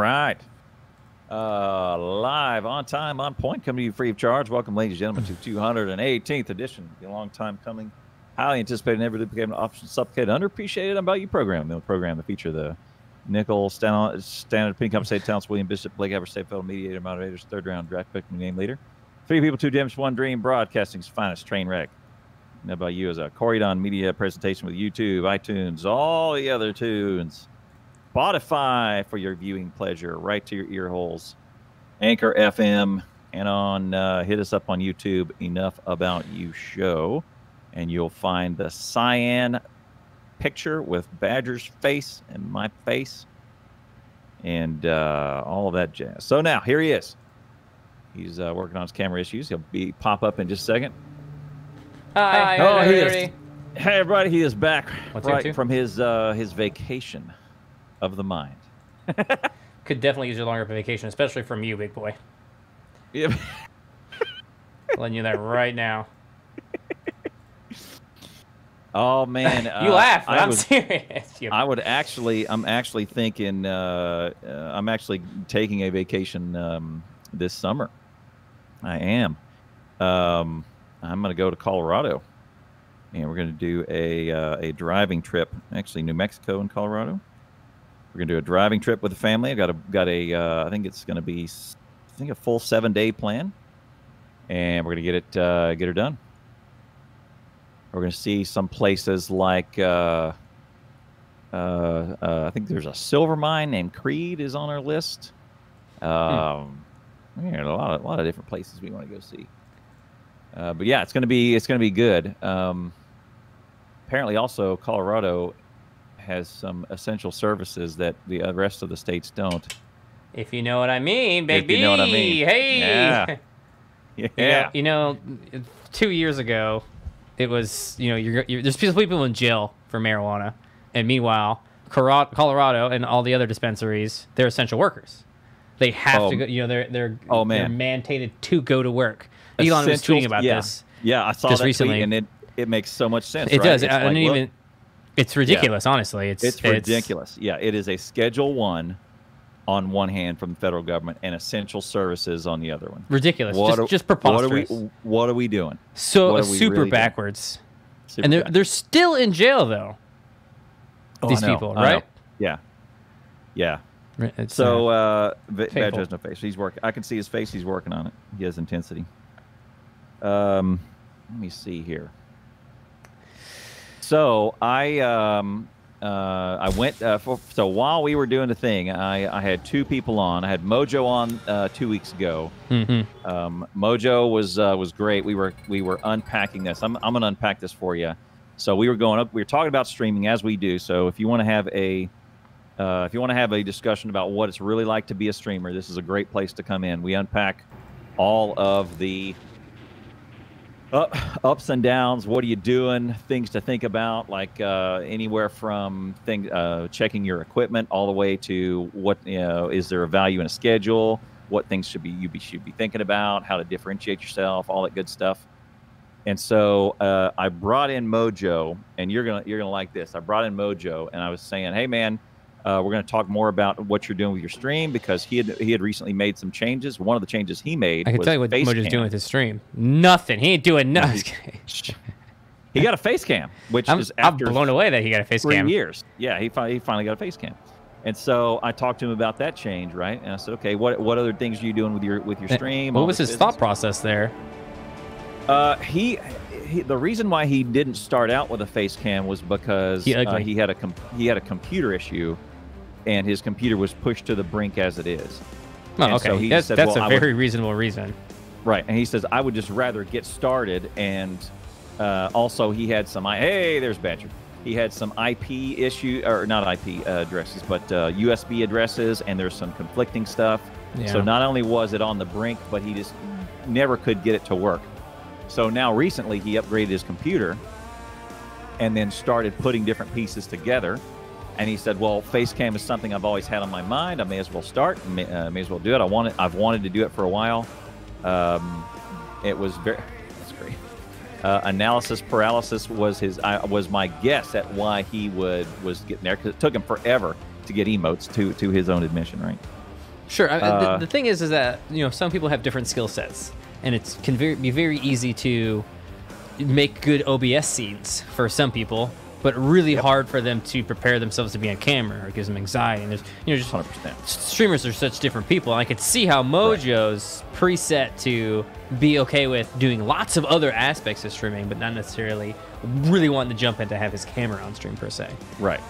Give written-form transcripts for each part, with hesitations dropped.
right. Live, on time, on point, coming to you free of charge. Welcome, ladies and gentlemen, to 218th edition. A long time coming. Highly anticipated, never duplicated, option supplicated, underappreciated About You program. The program that feature the nickel, standard pink compensated talents, William Bishop, Blake Evers, State Fellow Mediator, Moderators, third round draft pick, name leader. 3 people, 2 gems, 1 dream, broadcasting's finest train wreck. And About You is a Corridon media presentation with YouTube, iTunes, all the other tunes. Spotify for your viewing pleasure, right to your ear holes. Anchor FM, and on hit us up on YouTube, Enough About You Show, and you'll find the cyan picture with Badger's face and my face, and all of that jazz. So now here he is. He's working on his camera issues. He'll pop up in just a second. Hi, hey everybody, he is back from his vacation of the mind. Could definitely use a longer vacation, especially from you, big boy. Yep. Letting you know that right now. Oh man, you laugh, but I'm serious. I'm actually thinking. I'm actually taking a vacation this summer. I am. I'm going to go to Colorado, and we're going to do a driving trip. Actually, New Mexico and Colorado. We're going to do a driving trip with the family. I got a I think it's going to be a full 7-day plan, and we're going to get her done. We're going to see some places like I think there's a silver mine named Creed is on our list. Yeah, a lot of different places we want to go see. But yeah, it's going to be good. Apparently, also Colorado has some essential services that the rest of the states don't. If you know what I mean, baby. If you know what I mean. Hey. Yeah. Yeah. You know, 2 years ago, it was, there's people in jail for marijuana, and meanwhile, Colorado and all the other dispensaries, they're essential workers. They have to go. They're mandated to go to work. Elon was tweeting about this. Yeah, I saw just that recently, tweet, and it makes so much sense. It does. It's it's ridiculous, honestly. It's ridiculous. Yeah, it is a Schedule 1 on one hand from the federal government and essential services on the other one. Ridiculous. Just preposterous. What are we doing? So super really backwards. And they're still in jail though. These people, right? Yeah. Yeah. It's, so Badger has no face. He's working. I can see his face. He's working on it. He has intensity. Let me see here. So I went so while we were doing the thing, I had 2 people on. I had Mojo on 2 weeks ago. Mm-hmm. Mojo was great. We were unpacking this. I'm gonna unpack this for you. So we were talking about streaming as we do. So if you want to have a discussion about what it's really like to be a streamer, this is a great place to come in. We unpack all of the ups and downs. What are you doing? Things to think about, like anywhere from checking your equipment all the way to what is there a value in a schedule? What things should you be thinking about? How to differentiate yourself? All that good stuff. And so I brought in Mojo, and you're gonna like this. I brought in Mojo, and I was saying, hey man, we're going to talk more about what you're doing with your stream, because he had recently made some changes. One of the changes he made, I can tell you what Mojo's doing with his stream. Nothing. He ain't doing nothing. He got a face cam, which is after I'm blown away that he got a face cam. 3 years. Yeah, he finally got a face cam. And so I talked to him about that change, right? And I said, okay, what other things are you doing with your stream? What was his thought process there? The reason why he didn't start out with a face cam was because he had a computer issue, and his computer was pushed to the brink as it is. Oh, and okay. So that's a very reasonable reason. Right. And he says, I would just rather get started. And also he had some, there's Badger. He had some IP issue, or not IP addresses, but USB addresses, and there's some conflicting stuff. Yeah. So not only was it on the brink, but he just never could get it to work. So now recently he upgraded his computer and then started putting different pieces together. And he said, well, face cam is something I've always had on my mind. I may as well start, may as well do it. I've wanted to do it for a while. It was that's great. Analysis paralysis was my guess at why he was getting there, because it took him forever to get emotes, to his own admission, right? Sure. The thing is that some people have different skill sets, and it can be very easy to make good OBS scenes for some people, but really hard for them to prepare themselves to be on camera, or it gives them anxiety. And there's just 100%. Streamers are such different people. And I could see how Mojo's preset to be okay with doing lots of other aspects of streaming, but not necessarily really wanting to jump in to have his camera on stream per se. Right.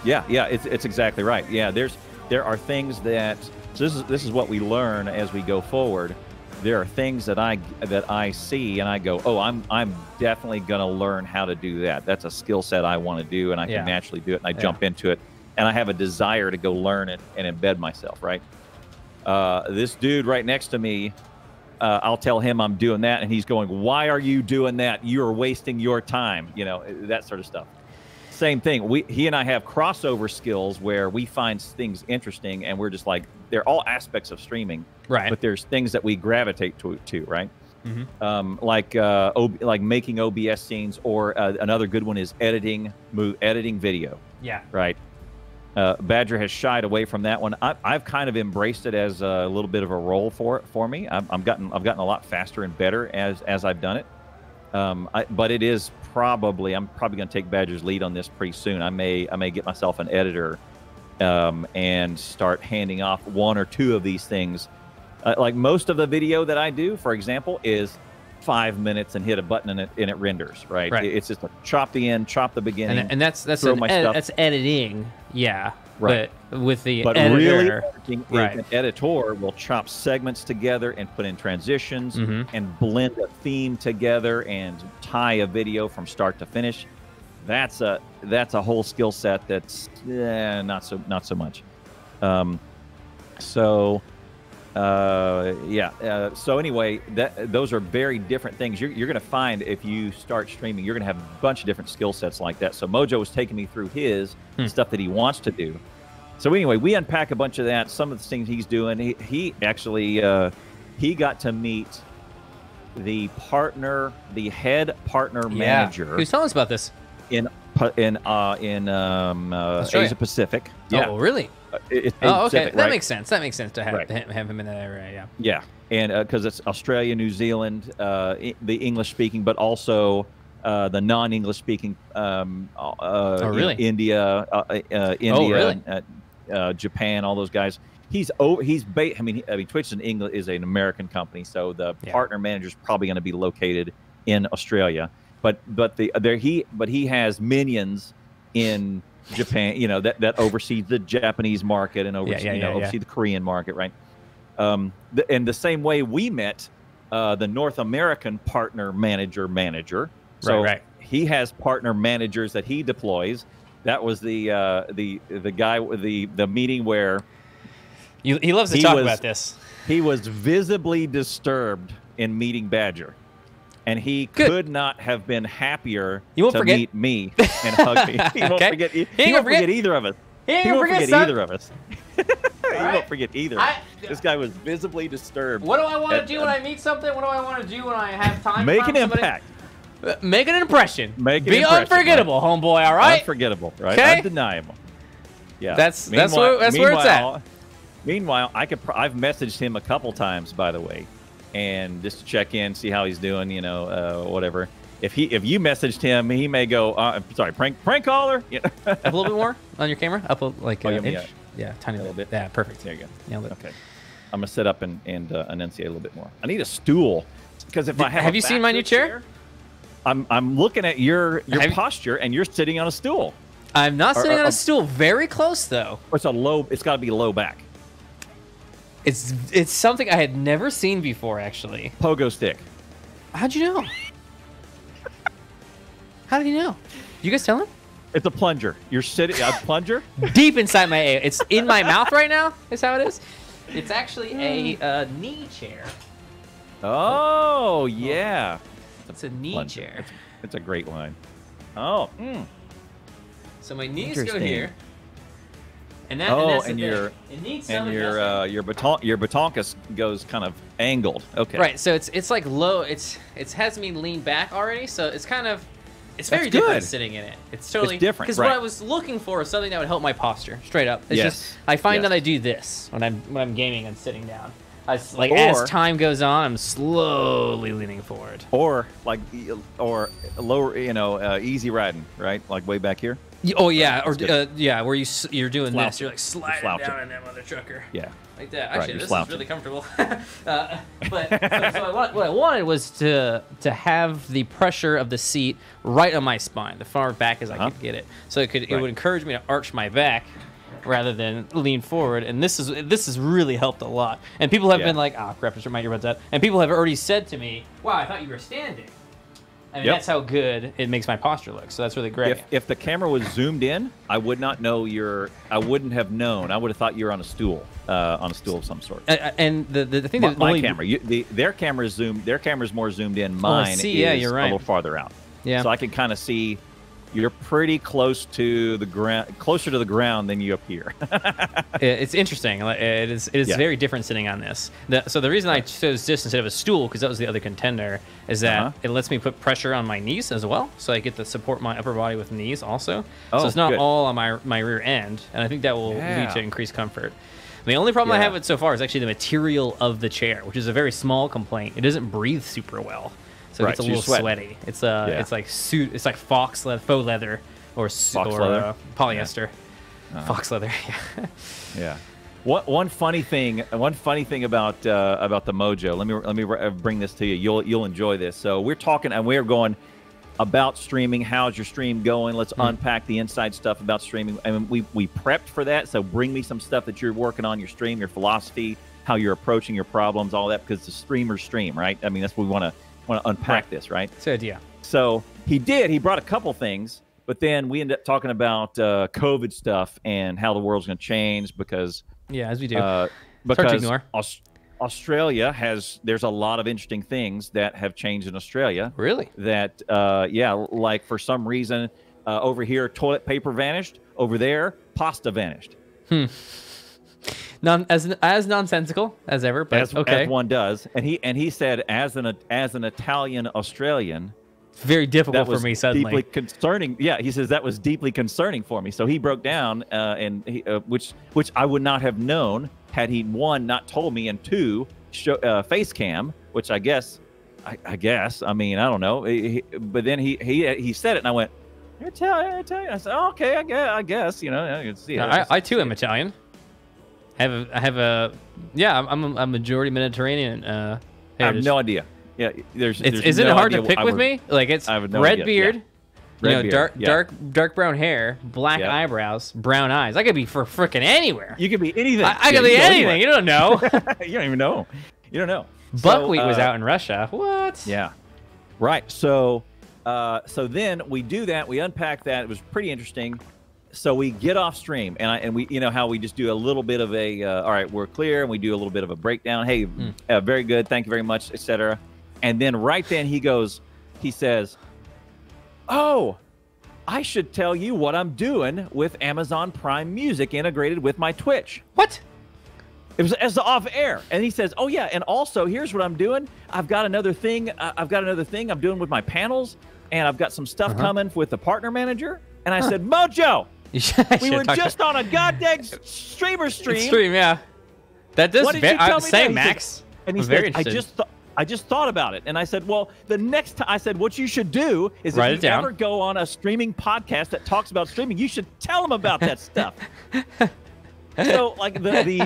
Yeah, it's exactly right. Yeah, there are things that this is what we learn as we go forward. There are things that I see and I go, oh, I'm definitely gonna learn how to do that. That's a skill set I want to do, and I can naturally do it, and I jump into it, and I have a desire to go learn it and embed myself. Right. This dude right next to me, I'll tell him I'm doing that, and he's going, "Why are you doing that? You're wasting your time." That sort of stuff. Same thing. He and I have crossover skills where we find things interesting, and we're just like, they're all aspects of streaming, right? But there's things that we gravitate to, right? Mm-hmm. Like making OBS scenes, or another good one is editing video. Yeah. Right. Badger has shied away from that one. I've kind of embraced it as a little bit of a role for me. I've gotten a lot faster and better as I've done it. But it is I'm probably going to take Badger's lead on this pretty soon. I may get myself an editor and start handing off one or two of these things. Like most of the video that I do, for example, is 5 minutes and hit a button and it renders. Right. It's just a chop the end, chop the beginning, and that's editing. Yeah. Right. But with the editor, really, an editor will chop segments together and put in transitions and blend a theme together and tie a video from start to finish. That's a whole skill set that's not so much. So anyway, those are very different things. You're going to find if you start streaming, you're going to have a bunch of different skill sets like that. So Mojo was taking me through his stuff that he wants to do. So anyway, we unpack a bunch of that. Some of the things he's doing. He actually he got to meet the head partner manager. Who's telling us about this? In Asia Pacific. Yeah. Oh, really? Okay. Pacific, that makes sense. That makes sense to have him in that area. Yeah. And because it's Australia, New Zealand, the English speaking, but also the non-English speaking. Really? India, Japan, all those guys. Twitch is an American company, so the partner manager is probably going to be located in Australia. But he has minions in Japan, that oversees the Japanese market and oversee the Korean market, right? And the same way we met the North American partner manager. So he has partner managers that he deploys. That was the guy with the meeting where he loves to talk about this. He was visibly disturbed in meeting Badger. And he could not have been happier to meet me and hug me. He won't forget. He won't forget either of us. He won't forget either of us. He won't forget either. This guy was visibly disturbed. What do I want to do when I meet something? What do I want to do when I have time? Make an impact. Make an impression. Be unforgettable, right? Homeboy. All right. Unforgettable, right? Okay? Undeniable. Yeah. That's where it's at. Meanwhile, I've messaged him a couple times, by the way. And just to check in, see how he's doing, whatever. If you messaged him, he may go, sorry, prank caller. Up a little bit more on your camera, up like an inch. Yeah, tiny little bit. Yeah, perfect. There you go. Nailed it. Okay, I'm gonna sit up and enunciate a little bit more. I need a stool because if I have you seen my new chair? I'm looking at your posture, and you're sitting on a stool. I'm not sitting on a stool. Very close though. It's It's got to be low back. It's something I had never seen before, actually. Pogo stick. How'd you know? How did you know? You guys tell him? It's a plunger. You're sitting a plunger? Deep inside my ear. It's in my mouth right now, is how it is. It's actually a knee chair. Oh, yeah. It's a knee chair. It's a great line. Oh, So my knees go here. And your batonkus goes kind of angled. Okay. Right. So it's like low. It has me lean back already. So it's kind of It's very different sitting in it. It's totally different. Because what I was looking for is something that would help my posture, straight up. It's just I find that I do this when I'm gaming and sitting down. As time goes on, I'm slowly leaning forward. Or lower, easy riding, right? Like way back here. Oh yeah, or where you're doing this, you're like sliding down in that mother trucker. Yeah. Like that. Actually, this is really comfortable. But what I wanted was to have the pressure of the seat right on my spine, the far back as I could get it, so it would encourage me to arch my back rather than lean forward. And this has really helped a lot. And people have been like, "Oh crap, just remind your earbuds out." And people have already said to me, "Wow, I thought you were standing." I mean, that's how good it makes my posture look. So that's really great. If the camera was zoomed in, I would not know I wouldn't have known. I would have thought you were on a stool of some sort. And the thing that my camera, their camera is zoomed. Their camera's more zoomed in. Mine is you're right. a little farther out. Yeah. So I can kind of see. You're pretty close to the ground, closer to the ground than you appear. It's interesting. It is very different sitting on this. So the reason I chose this instead of a stool, because that was the other contender, is that it lets me put pressure on my knees as well. So I get to support my upper body with knees also. So it's not all on my rear end, and I think that will lead to increased comfort. The only problem I have with it so far is actually the material of the chair, which is a very small complaint. It doesn't breathe super well. So it's a little sweaty. It's like it's like faux leather or polyester. Fox leather. Yeah. One funny thing about the Mojo. Let me bring this to you. You'll enjoy this. So we're talking and we're going about streaming. How's your stream going? Let's unpack the inside stuff about streaming. I mean, we prepped for that. So bring me some stuff that you're working on your stream, your philosophy, how you're approaching your problems, all that, because the streamers stream, right? I mean, that's what we want to unpack this, right? That's the idea. So he brought a couple things, but then we ended up talking about COVID stuff and how the world's going to change because as we do, because Australia there's a lot of interesting things that have changed in Australia. Really? That like for some reason over here toilet paper vanished, over there pasta vanished. As nonsensical as ever, but as one does, and he said as an Italian Australian, it's very difficult for me suddenly. Deeply concerning. Yeah, he says that was deeply concerning for me. So he broke down, and which I would not have known had he one not told me, and two face cam, which I guess. I mean, I don't know. But then he said it, and I went, "You're Italian." I said, oh, "Okay, I guess you know." I can see. I too am Italian. I'm a majority Mediterranean. I have no idea. Yeah, isn't it hard to pick with me? Like it's red beard, dark brown hair, black eyebrows, brown eyes. I could be for frickin' anywhere. You could be anything. I could be anything. You don't know. You don't even know. You don't know. Buckwheat was out in Russia. What? Yeah. Right. So then we do that. We unpack that. It was pretty interesting. So we get off stream, and we, how we just do a little bit of a, all right, we're clear, and we do a little bit of a breakdown. Hey, very good, thank you very much, etc. And then right then he says, "Oh, I should tell you what I'm doing with Amazon Prime Music integrated with my Twitch." What? It was as off air, and he says, "Oh yeah, and also here's what I'm doing. I've got another thing. I'm doing with my panels, and I've got some stuff coming with the partner manager." And I said, "Mojo." We were just on a goddamn stream. Stream, yeah. That does. What did you tell me same, Max. And he said, I just thought about it, and I said, well, the next time I said, what you should do is if you ever go on a streaming podcast that talks about streaming, you should tell them about that stuff. So, like this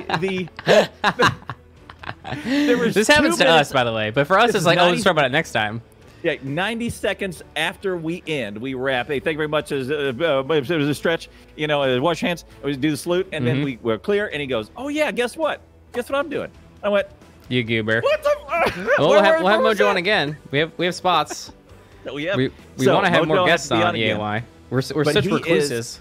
happens to us, by the way, but for us, it's like, oh, let's talk about it next time. Yeah, 90 seconds after we end, we wrap. Hey, thank you very much. It was a stretch. Wash hands. We do the salute, and then we're clear. And he goes, "Oh yeah, guess what? Guess what I'm doing?" I went, "You goober." What the? Well, we'll have Mojo on again. We have spots. We want to have more guests on EAY. We're such recluses.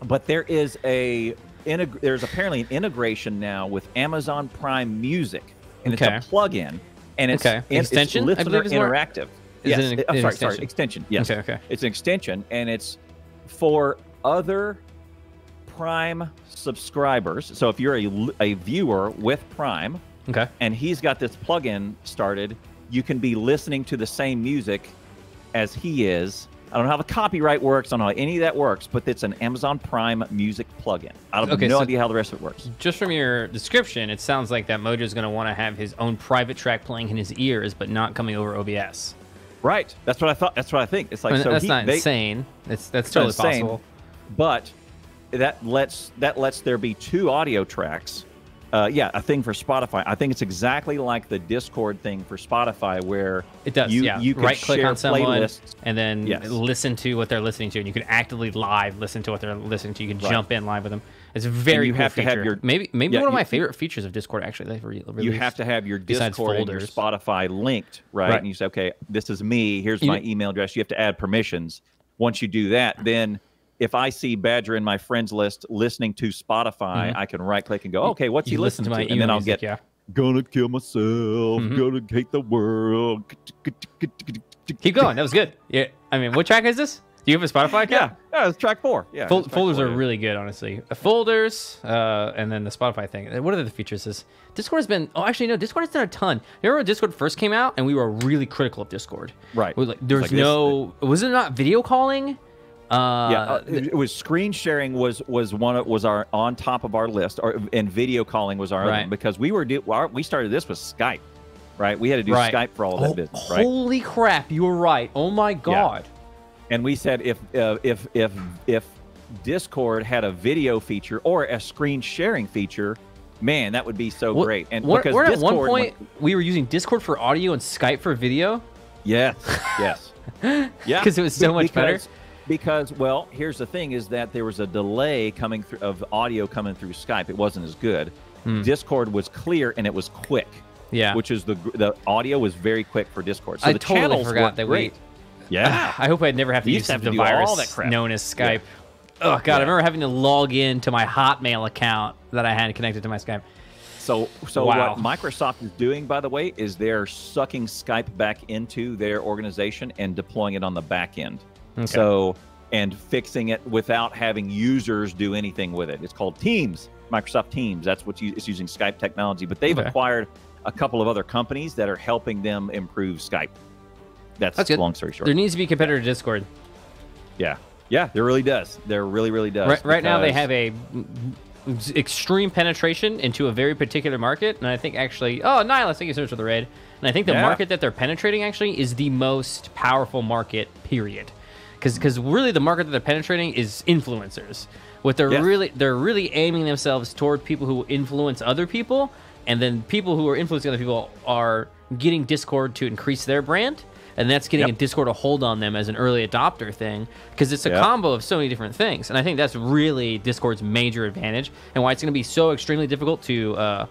But there's apparently an integration now with Amazon Prime Music, and it's a plug-in. And it's extension. It's I believe interactive. Yes. Sorry, extension. Yes. Okay. It's an extension, and it's for other Prime subscribers. So if you're a viewer with Prime, and he's got this plugin started, you can be listening to the same music as he is I don't know how the copyright works. I don't know how any of that works, but it's an Amazon Prime Music plugin. I have no idea how the rest of it works. Just from your description, it sounds like that Mojo is going to want to have his own private track playing in his ears, but not coming over OBS. Right. That's what I thought. That's what I think. It's like, so that's not insane. That's totally possible. But that lets there be 2 audio tracks. Yeah, a thing for Spotify. I think it's exactly like the Discord thing for Spotify, where it does. You can right-click on someone playlists. And then listen to what they're listening to, and you can actively live listen to what they're listening to. You can jump in live with them. It's a very cool feature. Have your, maybe one of my favorite features of Discord. Actually, they've released. You have to have your Discord and your Spotify linked, right? And you say, okay, this is me. Here's my email address. You have to add permissions. Once you do that, then if I see Badger in my friends list listening to Spotify, I can right click and go, okay, what's he listening to? And then I'll get, gonna kill myself, gonna hate the world. Keep going. That was good. Yeah. I mean, what track is this? Do you have a Spotify account? Yeah, it's track 4. Yeah. Folders are really good, honestly. Folders, and then the Spotify thing. What are the features? Discord has been. Oh, actually, no. Discord has done a ton. Remember when Discord first came out, and we were really critical of Discord. Right. There's no. Was it not video calling? It was screen sharing was our on top of our list, and video calling was our other one, because we started this with Skype, right? We had to do Skype for all of that business. Right? Holy crap! You were right. Oh my god. Yeah. And we said if Discord had a video feature or a screen sharing feature, man, that would be so great. And because we're at one point we were using Discord for audio and Skype for video. Yes. Yeah. Because it was so much better. Because, well, here's the thing: is that there was a delay coming through of audio coming through Skype. It wasn't as good. Discord was clear and it was quick. Yeah. Which is the audio was very quick for Discord. So I totally forgot that great. Yeah. I hope I'd never have to use the virus known as Skype. Yeah. Oh god, I remember having to log in to my Hotmail account that I had connected to my Skype. So what Microsoft is doing, by the way, is they're sucking Skype back into their organization and deploying it on the back end. Okay. So, and fixing it without having users do anything with it. It's called Teams, Microsoft Teams. That's what it's using Skype technology. But they've acquired a couple of other companies that are helping them improve Skype. That's good. Long story short. There needs to be a competitor to Discord. Yeah. Yeah, there really does. There really does. Right now they have a extreme penetration into a very particular market. And I think actually, Nihilus, thank you so much for the raid. And I think the market that they're penetrating actually is the most powerful market, period. Because really the market that they're penetrating is influencers. What they're really aiming themselves toward people who influence other people, and then people who are influencing other people are getting Discord to increase their brand, and that's getting a Discord to hold on them as an early adopter thing, because it's a combo of so many different things. And I think that's really Discord's major advantage, and why it's going to be so extremely difficult to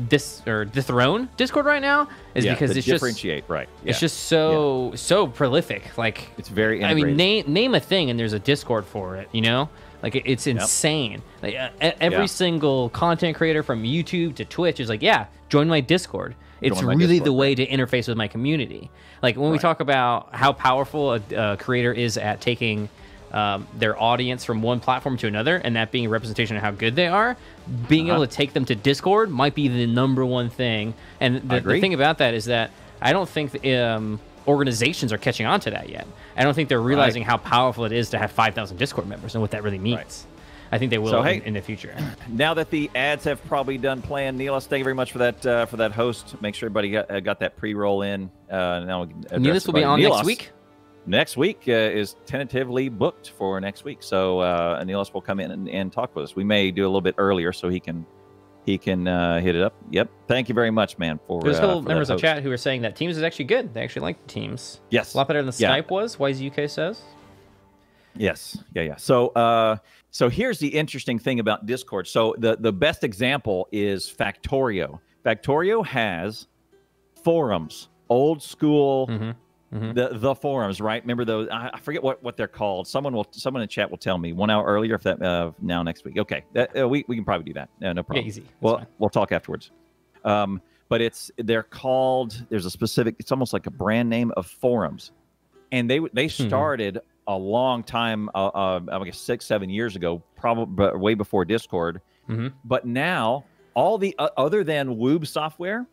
dethrone Discord right now is because it's differentiate, just it's just so prolific. Like, it's very integrated. I mean, name a thing and there's a Discord for it, you know? Like, it's insane. Like, every single content creator from YouTube to Twitch is like, join my Discord. It's really the way to interface with my community. Like, when we talk about how powerful a creator is at taking their audience from one platform to another, and that being a representation of how good they are, being able to take them to Discord might be the #1 thing. And the thing about that is that I don't think organizations are catching on to that yet. I don't think they're realizing how powerful it is to have 5,000 Discord members and what that really means. I think they will in the future. Now that the ads have probably done playing, Neelis, thank you very much for that host. Make sure everybody got that pre-roll in. Now Neelis will be on next week. Next week is tentatively booked for next week, so Neelis will come in and talk with us. We may do a little bit earlier so he can hit it up. Yep. Thank you very much, man. There's a couple members of chat who are saying that Teams is actually good. They actually like Teams. Yes. A lot better than Skype was. YZUK says. Yes. Yeah. So here's the interesting thing about Discord. So the best example is Factorio. Factorio has forums, old school. The forums, right? Remember those? I forget what they're called. Someone in the chat will tell me 1 hour earlier if that now next week. Okay, we can probably do that. No problem. Yeah, easy. We'll talk afterwards. But they're called. There's a specific. It's almost like a brand name of forums, and they started a long time. I guess 6-7 years ago, probably way before Discord. But now all the other than Woob software.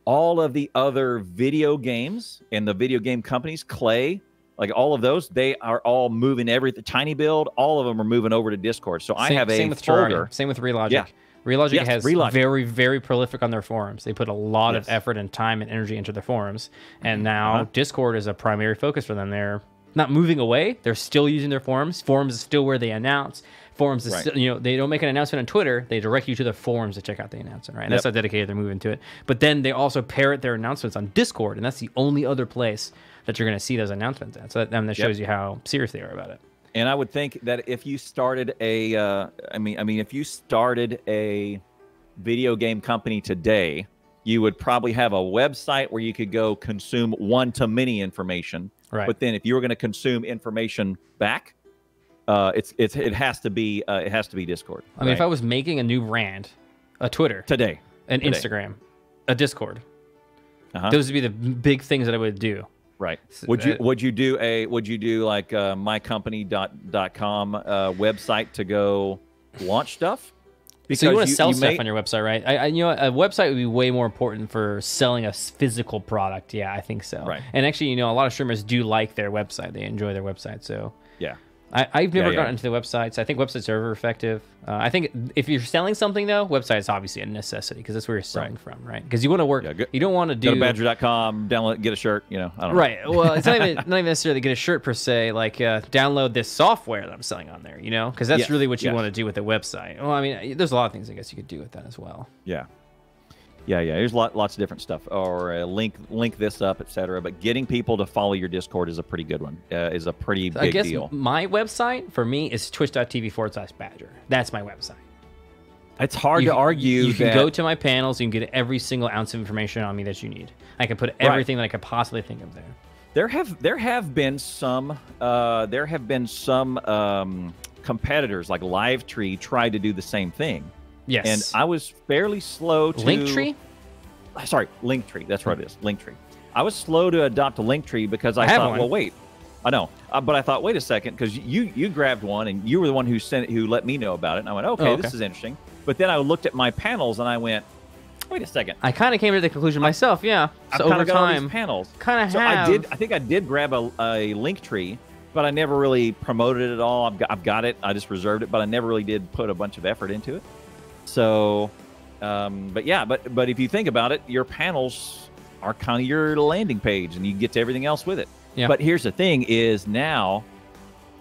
All of the other video games and the video game companies, Clay, like all of those, they are all moving everything. Tiny Build, all of them are moving over to Discord. So I have a folder. Same with Relogic. Yeah. Relogic has Relogic. very, very prolific on their forums. They put a lot of effort and time and energy into their forums. And now Discord is a primary focus for them. They're not moving away. They're still using their forums. Forums is still where they announce. Forums is still, you know, they don't make an announcement on Twitter. They direct you to the forums to check out the announcement, right? And that's how dedicated they're moving to it. But then they also parrot their announcements on Discord, and that's the only other place that you're going to see those announcements at. So that shows you how serious they are about it. And I would think that if you started a, if you started a video game company today, you would probably have a website where you could go consume one-to-many information. Right. But then if you were going to consume information back, it has to be Discord. I mean, if I was making a new brand, a Twitter today, an Instagram, a Discord, those would be the big things that I would do. Right. Would you do like mycompany.com website to go launch stuff? Because so you want to sell stuff on your website, right? You know, a website would be way more important for selling a physical product. Yeah, I think so. Right. And actually, you know, a lot of streamers do like their website. They enjoy their website. So yeah. I've never gotten into the websites. I think websites are effective. I think if you're selling something, though, website is obviously a necessity because that's where you're selling from, right? Because you want to work. You don't want to do. Go to Badger.com, download, get a shirt. You know, I don't know. Right. Well, it's not even necessarily get a shirt per se. Like download this software that I'm selling on there. You know, because that's really what you want to do with a website. Well, I mean, there's a lot of things I guess you could do with that as well. Yeah. Yeah. There's lots of different stuff, or link this up, etc. But getting people to follow your Discord is a pretty good one. Is a pretty big deal. My website for me is twitch.tv/Badger. That's my website. It's hard to argue. You can go to my panels. You can get every single ounce of information on me that you need. I can put everything that I could possibly think of there. There have been some competitors like Livetree tried to do the same thing. Yes. And I was fairly slow to... Linktree? Sorry, Linktree. That's what it is. Linktree. I was slow to adopt a Linktree because I thought, well, wait. I know. But I thought, wait a second, because you grabbed one and you were the one who let me know about it. And I went, okay, this is interesting. But then I looked at my panels and I went, wait a second. I kind of came to the conclusion myself, yeah. So over time, all these panels. Kind of I think I did grab a Linktree, but I never really promoted it at all. I've got it. I just reserved it, but I never really did put a bunch of effort into it. So, but if you think about it, your panels are kind of your landing page, and you get to everything else with it. Yeah. But here's the thing: is now,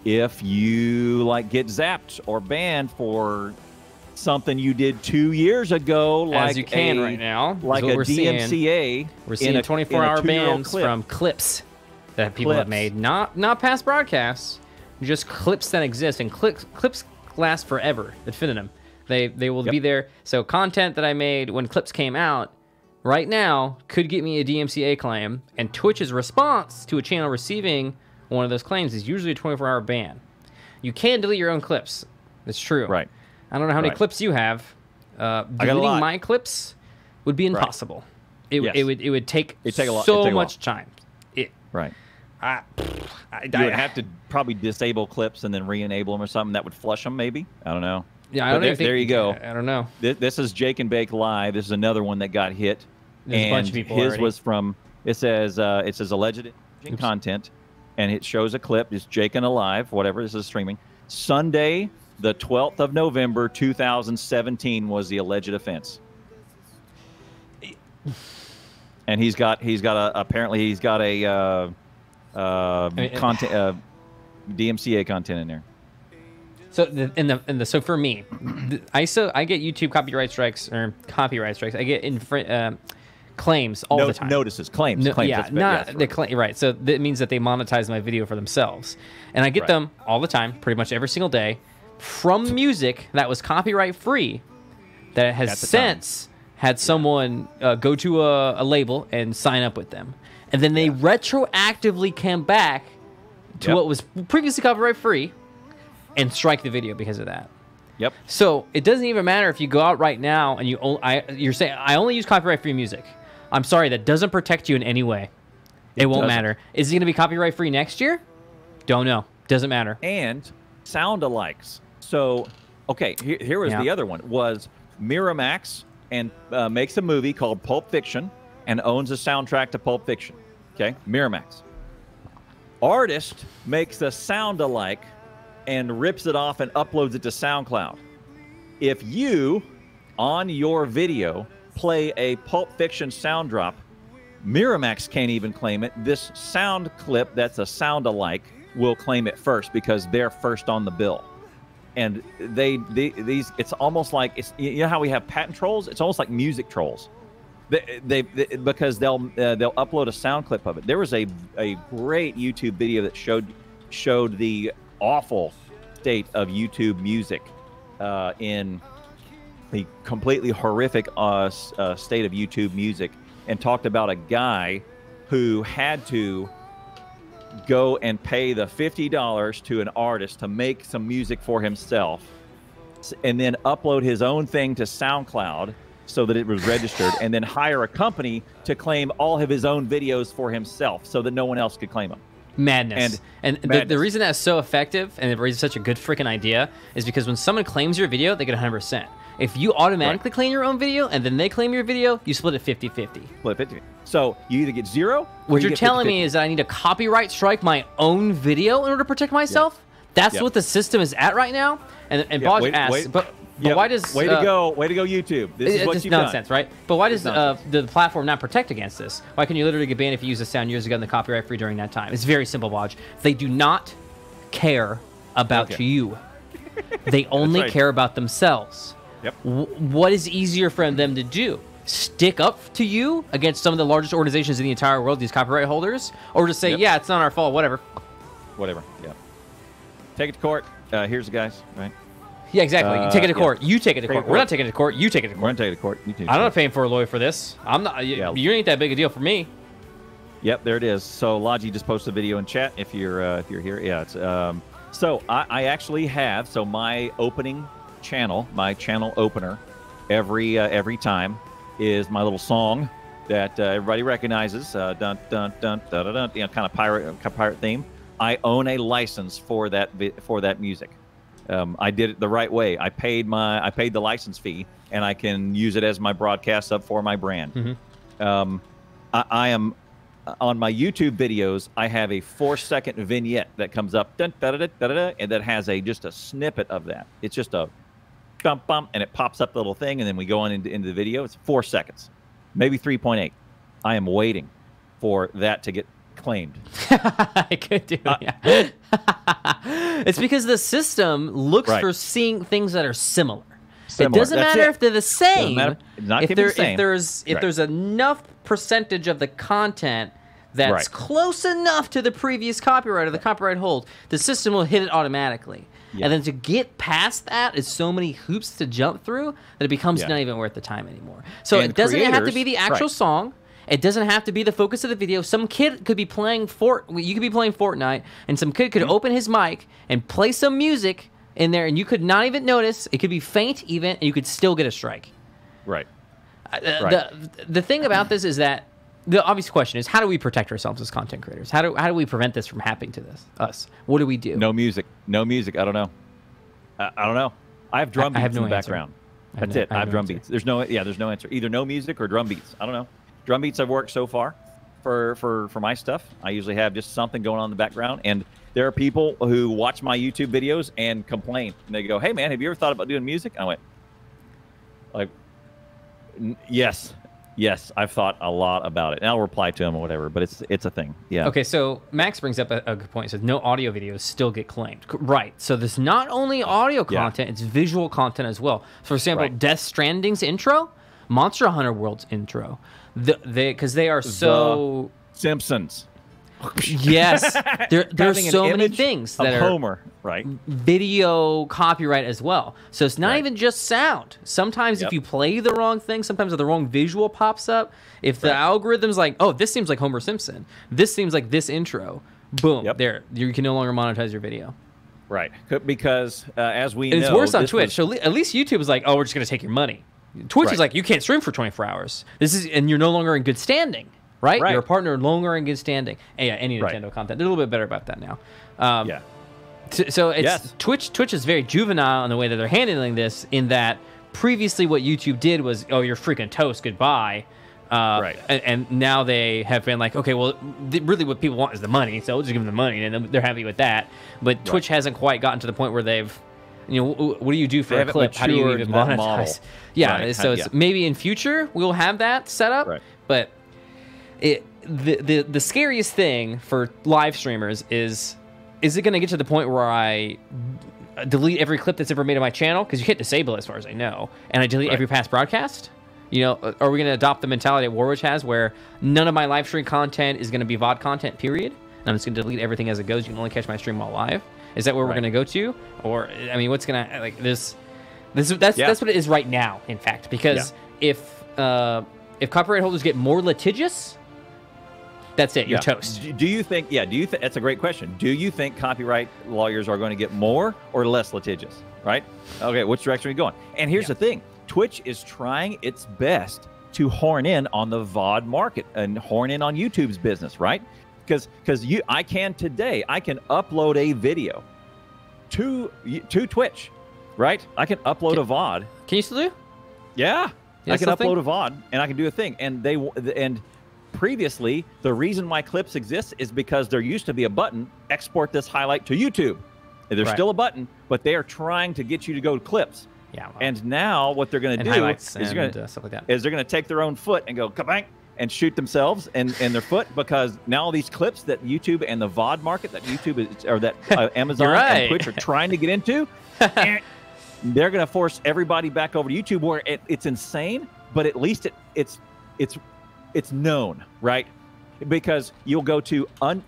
if you like get zapped or banned for something you did 2 years ago, like as you can right now, like a DMCA, we're seeing 24-hour bans from clips that people have made, not past broadcasts, just clips that exist, and clips last forever. Infinitum. They will be there. So content that I made when clips came out right now could get me a DMCA claim, and Twitch's response to a channel receiving one of those claims is usually a 24-hour ban. You can delete your own clips. That's true. Right. I don't know how many clips you have. Deleting my clips would be impossible. It would take so much time. Right. You would have to probably disable clips and then re-enable them or something. That would flush them, maybe. I don't know. Yeah, I don't even think. There you go. I don't know. This is Jake and Bake Live. This is another one that got hit. There's a bunch of people his already. Was from. It says alleged content, and it shows a clip. It's Jake and Alive, whatever. This is streaming. Sunday, the 12th of November, 2017 was the alleged offense. And he's got a content DMCA content in there. So so for me, I get YouTube copyright strikes. I get claims all the time. Notices, claims. Right. So that means that they monetize my video for themselves, and I get them all the time, pretty much every single day, from music that was copyright free, that has since had someone go to a label and sign up with them, and then they retroactively came back to what was previously copyright free and strike the video because of that. Yep. So it doesn't even matter if you go out right now and you're saying, I only use copyright free music. I'm sorry, that doesn't protect you in any way. It won't matter. Is it going to be copyright free next year? Don't know. Doesn't matter. And sound alikes. So, okay, here was the other one. Was Miramax and makes a movie called Pulp Fiction and owns a soundtrack to Pulp Fiction. Okay, Miramax. Artist makes a sound alike and rips it off and uploads it to SoundCloud. If you, on your video, play a Pulp Fiction sound drop, Miramax can't even claim it. This sound clip that's a sound alike will claim it first because they're first on the bill. And these it's almost like, it's, you know how we have patent trolls? It's almost like music trolls. They because they'll upload a sound clip of it. There was a great YouTube video that showed the awful state of YouTube music in the completely horrific state of YouTube music, and talked about a guy who had to go and pay the $50 to an artist to make some music for himself and then upload his own thing to SoundCloud so that it was registered, and then hire a company to claim all of his own videos for himself so that no one else could claim them. Madness. And the reason that's so effective and the reason it's such a good freaking idea is because when someone claims your video, they get 100%. If you automatically claim your own video and then they claim your video, you split it 50-50. Split 50. So you either get zero. What you're telling me is that I need to copyright strike my own video in order to protect myself? That's what the system is at right now. And Bodge asks, but why does way to go YouTube? This is what you've nonsense, done. right? But why does the platform not protect against this? Why can you literally get banned if you use a sound years ago and the copyright free during that time? It's very simple, Bodge. They do not care about you. They only care about themselves. Yep. What is easier for them to do? Stick up to you against some of the largest organizations in the entire world, these copyright holders, or just say, yeah, it's not our fault, whatever. Whatever. Yeah. Take it to court. Here's the guys, right? Yeah, exactly. You take it to court. You take it to court. We're not taking it to court. You take it to court. We're not taking it to court. You take it to I'm not paying for a lawyer for this. I'm not. You ain't that big a deal for me. Yep, there it is. So Logi just posted a video in chat. If you're here, yeah. It's so I actually have my opening channel, my channel opener, every time is my little song that everybody recognizes. Dun dun dun dun dun dun. You know, kind of pirate theme. I own a license for that music. I did it the right way. I paid the license fee, and I can use it as my broadcast up for my brand. Mm-hmm. I am on my YouTube videos. I have a 4-second vignette that comes up, dun, da, da, da, da, da, and that has just a snippet of that. It's just a bump bump, and it pops up the little thing, and then we go on into the video. It's 4 seconds, maybe 3.8. I am waiting for that to get claimed. I could do it. It's because the system looks for seeing things that are similar. It doesn't matter if they're the same. If there's enough percentage of the content that's close enough to the previous copyright or the copyright hold, the system will hit it automatically. And then to get past that is so many hoops to jump through that it becomes not even worth the time anymore. So it doesn't have to be the actual song. It doesn't have to be the focus of the video. Some kid could be playing you could be playing Fortnite, and some kid could open his mic and play some music in there, and you could not even notice. It could be faint even, and you could still get a strike. Right. The thing about this is that the obvious question is, how do we protect ourselves as content creators? How do we prevent this from happening to us? What do we do? No music. I don't know. I don't know. I have drum beats in the background. That's it. I have drum beats. There's no answer. Either no music or drum beats. I don't know. Drum beats have worked so far for my stuff. I usually have just something going on in the background, and there are people who watch my YouTube videos and complain. And they go, "Hey man, have you ever thought about doing music?" I went, like, yes, I've thought a lot about it. And I'll reply to them or whatever, but it's a thing. Yeah. Okay, so Max brings up a good point. He says no audio videos still get claimed. Right. So there's not only audio content, it's visual content as well. For example, Death Stranding's intro, Monster Hunter World's intro. Because they are so Simpsons. Yes, there's so many things that are Homer, video copyright as well. So it's not even just sound. Sometimes if you play the wrong thing, sometimes if the wrong visual pops up, if the algorithm's like, oh, this seems like Homer Simpson, this seems like this intro, boom, there you can no longer monetize your video. Right, because as we know, it's worse on Twitch. So at least YouTube is like, oh, we're just gonna take your money. Twitch is like, you can't stream for 24 hours. And you're no longer in good standing, right? You're a partner no longer in good standing. And any Nintendo content. They're a little bit better about that now. So it's Twitch is very juvenile in the way that they're handling this, in that previously what YouTube did was, oh, you're freaking toast, goodbye. Right. And now they have been like, okay, well, really what people want is the money, so we'll just give them the money, and they're happy with that. But Twitch hasn't quite gotten to the point where they've, what do you do for a clip? How do you even monetize? Model. Yeah, right. So it's maybe in future we'll have that set up. Right. But the scariest thing for live streamers is it going to get to the point where I delete every clip that's ever made on my channel? Because you can't disable it as far as I know. And I delete every past broadcast? Are we going to adopt the mentality that Warwitch has where none of my live stream content is going to be VOD content, period? And I'm just going to delete everything as it goes. You can only catch my stream while live. Is that where we're going to go to? Or, I mean, what's going to, like, that's what it is right now, in fact. Because if copyright holders get more litigious, that's it. You're toast. Do you think, that's a great question. Do you think copyright lawyers are going to get more or less litigious, right? Okay, which direction are we going? And here's the thing. Twitch is trying its best to horn in on the VOD market and horn in on YouTube's business, right? Because I can upload a video to Twitch, right? I can upload a VOD. Can you still do? Yeah, I can upload a VOD and I can do a thing. And previously, the reason why clips exist is because there used to be a button, export this highlight to YouTube. There's still a button, but they are trying to get you to go to clips. Yeah. Well, and now what they're going to do is stuff like that. they're going to take their own foot and go kabang and shoot themselves and their foot, because now all these clips that YouTube and the VOD market that YouTube is, or that Amazon and Twitch are trying to get into, they're going to force everybody back over to YouTube, where it's insane, but at least it's known, right? Because you'll go to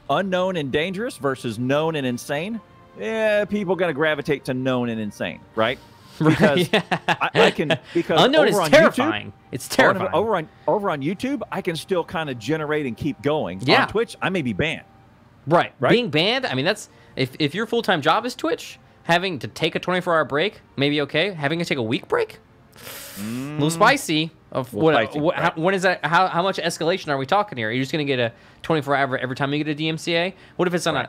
unknown and dangerous versus known and insane. Yeah, people are going to gravitate to known and insane, right? Because I can, because unknown is terrifying. It's terrifying. Over on YouTube, I can still kind of generate and keep going. Yeah. On Twitch, I may be banned. Right. Being banned, I mean, that's if your full-time job is Twitch, having to take a 24-hour break, maybe okay. Having to take a week break, a little spicy. When is that? How much escalation are we talking here? Are you just going to get a 24-hour every time you get a DMCA? What if it's on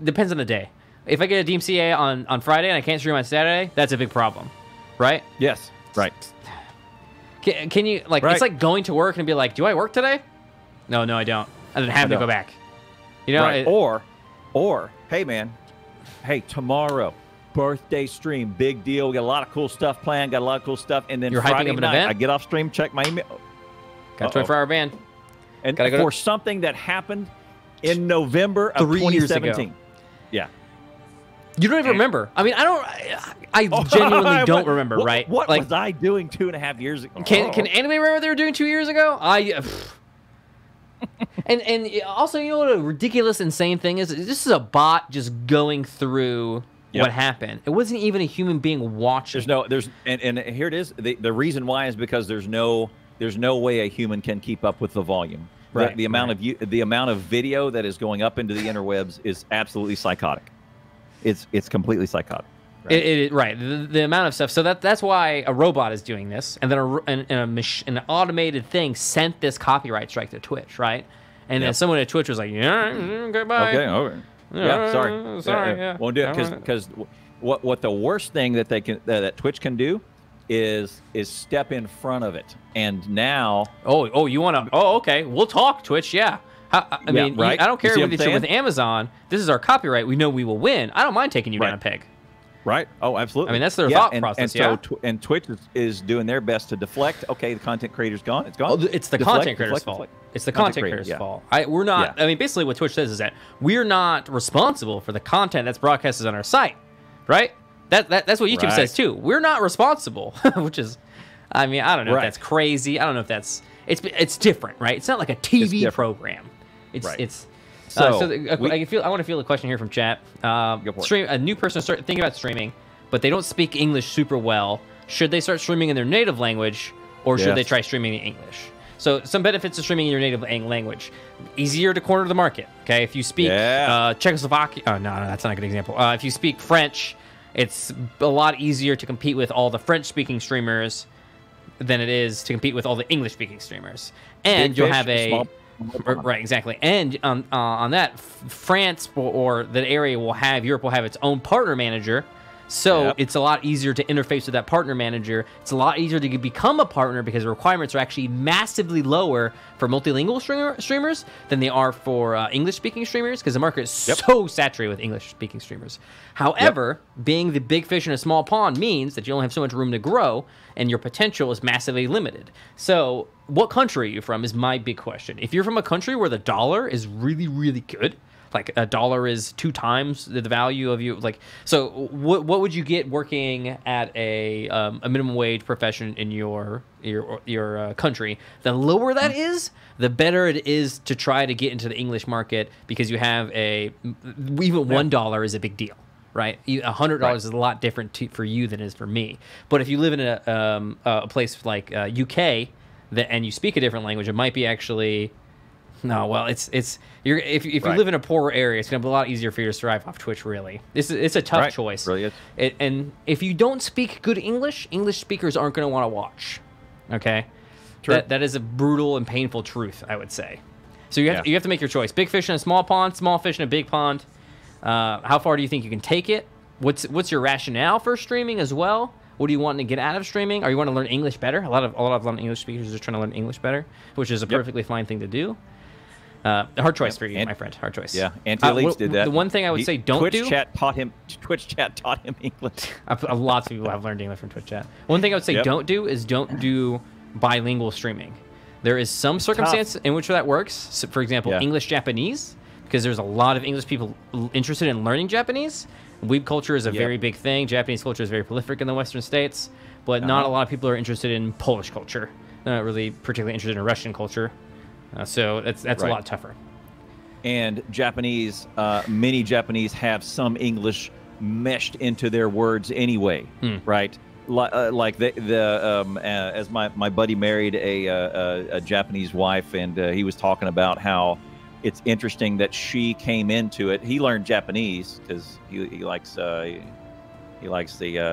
depends on the day. If I get a DMCA on Friday and I can't stream on Saturday, that's a big problem, right? Yes, right. Can you, like, it's like going to work and be like, do I work today? No, I don't. I didn't have to go back. Right. Or, hey, man, tomorrow, birthday stream, big deal. We got a lot of cool stuff planned, got a lot of cool stuff. And then You're Friday hyping up an night, event? I get off stream, check my email. Got a 24-hour ban. And for something that happened in November of 2017. Yeah. You don't even remember. I mean, I genuinely don't remember, right? What was I doing 2.5 years ago? Can anybody remember what they were doing 2 years ago? And also, you know what a ridiculous, insane thing is? This is a bot just going through what happened. It wasn't even a human being watching. And here it is. The reason why is because there's no way a human can keep up with the volume. Right. The amount of video that is going up into the interwebs is absolutely psychotic. It's completely psychotic. Right. The amount of stuff. So that's why a robot is doing this, and then an automated thing sent this copyright strike to Twitch, right? And then someone at Twitch was like, goodbye. Okay. Sorry. Won't do it because what the worst thing that that Twitch can do is step in front of it. And now, you want to? Oh, okay. We'll talk, Twitch. Yeah. I mean, right? I don't care with Amazon. This is our copyright. We know we will win. I don't mind taking you down a peg. Right. Oh, absolutely. I mean, that's their thought process. And so, and Twitch is doing their best to deflect. Okay, the content creator's gone. It's gone. It's the content creator's fault. It's the content creator's fault. We're not. Yeah. I mean, basically, what Twitch says is that we're not responsible for the content that's broadcasted on our site, right? That's what YouTube says too. We're not responsible, which is, I mean, I don't know if that's crazy. I don't know if that's. It's different, right? It's not like a TV program. I want to feel a question here from chat. A new person start thinking about streaming, but they don't speak English super well. Should they start streaming in their native language, or should they try streaming in English? So some benefits of streaming in your native language: easier to corner the market. Okay, if you speak Czechoslovakia, no, that's not a good example. If you speak French, it's a lot easier to compete with all the French-speaking streamers than it is to compete with all the English-speaking streamers. And you'll have right, exactly. And on that, France or that area Europe will have its own partner manager So it's a lot easier to interface with that partner manager. It's a lot easier to become a partner because the requirements are actually massively lower for multilingual streamers than they are for English-speaking streamers, because the market is so saturated with English-speaking streamers. However, being the big fish in a small pond means that you only have so much room to grow, and your potential is massively limited. So what country are you from is my big question. If you're from a country where the dollar is really, really good, like a dollar is 2 times the value of you, like, so what would you get working at a minimum wage profession in your country? The lower that is, the better it is to try to get into the English market, because you have even $1 is a big deal, right? $100 is a lot different for you than it is for me. But if you live in a place like UK and you speak a different language, it might be actually. No, well, if you live in a poorer area, it's gonna be a lot easier for you to survive off Twitch. Really, it's a tough choice. Really is. And if you don't speak good English speakers aren't gonna want to watch. Okay, that is a brutal and painful truth, I would say. So you have to make your choice: big fish in a small pond, small fish in a big pond. How far do you think you can take it? What's your rationale for streaming as well? What do you want to get out of streaming? Are you want to learn English better? A lot of English speakers are trying to learn English better, which is a perfectly fine thing to do. Hard choice for you, my friend. Hard choice. Yeah, Anti-Elites did that. The one thing I would say Twitch chat taught him English. Lots of people have learned English from Twitch chat. One thing I would say don't do bilingual streaming. There is some circumstance in which that works. So, for example, English-Japanese, because there's a lot of English people interested in learning Japanese. Weeb culture is a very big thing. Japanese culture is very prolific in the Western states, but not a lot of people are interested in Polish culture. They're not really particularly interested in Russian culture. So that's a lot tougher. And Japanese, many Japanese have some English meshed into their words anyway, right? Like as my buddy married a Japanese wife, and he was talking about how it's interesting that she came into it. He learned Japanese because he likes the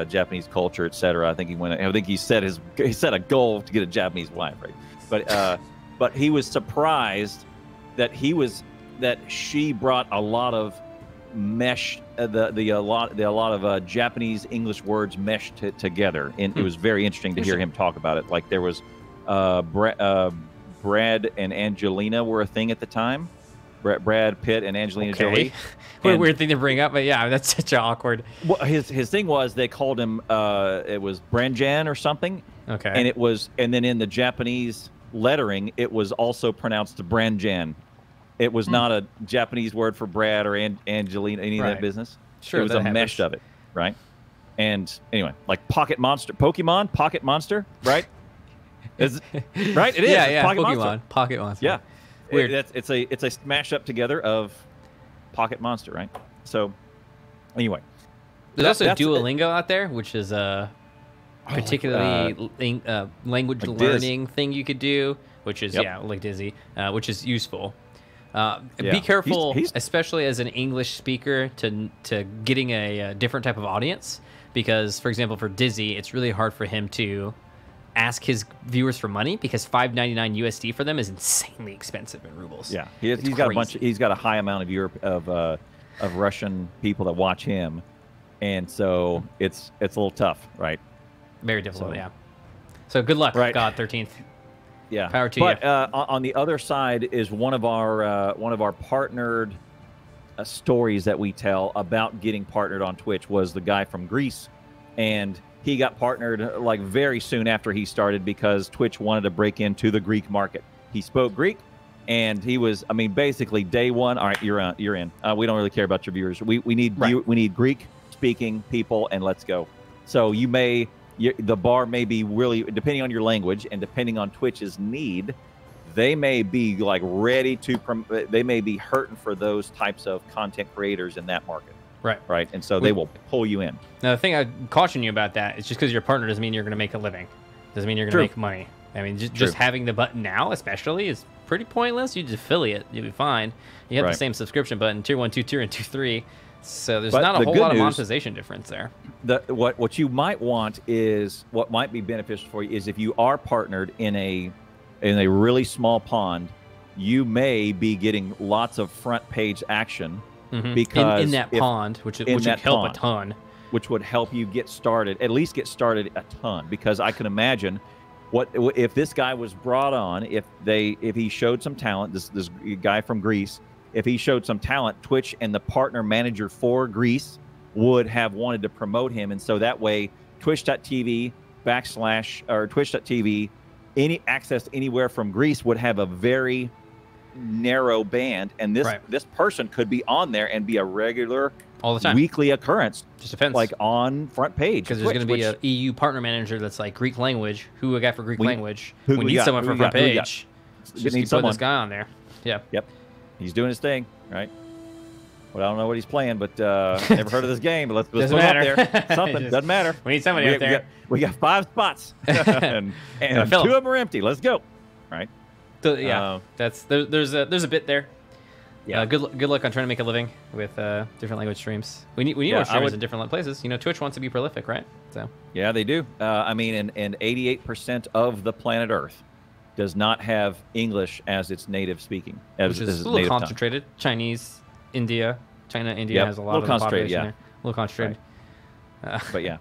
Japanese culture, etc. I think he set a goal to get a Japanese wife, right? But he was surprised that she brought a lot of mesh, a lot of Japanese English words meshed together, and it was very interesting to hear him talk about it. Like there was Brad and Angelina were a thing at the time. Brad Pitt and Angelina Jolie. What a weird thing to bring up, but yeah, that's such an awkward. Well, his thing was they called him it was Branjan or something. Okay. And then in the Japanese lettering, it was also pronounced Branjan. It was not a Japanese word for Brad or Angelina, any of that business. Sure, it was a mesh of it, right? And anyway, like Pocket Monster, right? Right? It is. Yeah, Pocket Pokemon, Monster. Pocket Monster. Yeah, weird. It's a smash up together of Pocket Monster, right? So anyway, there's also Duolingo out there, which is particularly language learning thing you could do, which is like Dizzy, which is useful. Be careful, especially as an English speaker, to getting a different type of audience, because, for example, for Dizzy, it's really hard for him to ask his viewers for money, because $5.99 USD for them is insanely expensive in rubles. Yeah, he's got a high amount of Russian people that watch him, and so it's a little tough, right? Very difficult, So good luck, God 13th. Yeah, power to you. But on the other side is one of our partnered stories that we tell about getting partnered on Twitch was the guy from Greece, and he got partnered like very soon after he started because Twitch wanted to break into the Greek market. He spoke Greek, and he was, basically day one. All right, you're in. We don't really care about your viewers. We need Greek speaking people, and let's go. So the bar may be really, depending on your language and depending on Twitch's need, they may be like ready to, they may be hurting for those types of content creators in that market. Right. And so they will pull you in. Now, the thing I'd caution you about that is just because you're a partner doesn't mean you're going to make a living. Doesn't mean you're going to make money. Just having the button now, especially, is pretty pointless. You just affiliate, you'll be fine. You have the same subscription button, tier 1, 2 tier, and 2, 3. So there's not a whole lot of monetization difference there. What you might want is, what might be beneficial for you is if you are partnered in a really small pond, you may be getting lots of front page action. Because in that pond, which would help a ton. which would help you get started, at least get started a ton, because I can imagine what if this guy was brought on, if he showed some talent, this guy from Greece, if he showed some talent, Twitch and the partner manager for Greece would have wanted to promote him, and so that way twitch.tv or twitch.tv, any access anywhere from Greece would have a very narrow band, and this person could be on there and be a regular all the time, weekly occurrence. Just depends, like on front page, because there's going to be an EU partner manager that's like Greek language. Who we got for Greek language? We need someone for front page. Just keep putting this guy on there. Yeah. Yep. He's doing his thing, right? Well, I don't know what he's playing, but never heard of this game. But let's put him up there. Something doesn't matter. We need somebody up there. We got 5 spots, and 2 of them are empty. Let's go. Right. So, yeah, there's a bit there. Yeah. Good luck on trying to make a living with different language streams. We need more streamers in different places. You know, Twitch wants to be prolific, right? So yeah, they do. I mean, and 88% of the planet Earth does not have English as its native speaking, which is a little concentrated. Tongue. Chinese, India has a lot of the population there. A little concentrated. Right. But yeah.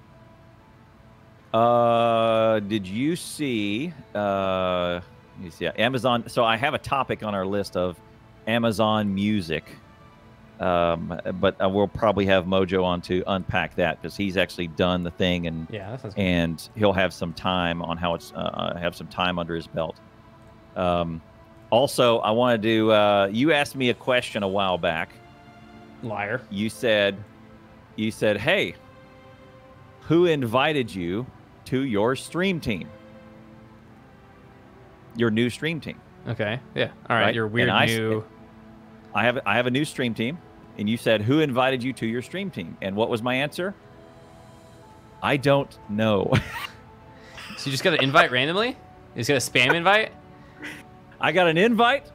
Did you see? Amazon. So I have a topic on our list of Amazon Music, but we'll probably have Mojo on to unpack that, because he's actually done the thing, and and he'll have some time on how it's have some time under his belt. Also, I wanted to. You asked me a question a while back. Liar. You said, "Hey, who invited you to your stream team? Your new stream team?" Okay. Yeah. All right. Your weird new. I have a new stream team, and you said, "Who invited you to your stream team?" And what was my answer? I don't know. So you just got an invite randomly? You just got a spam invite? I got an invite,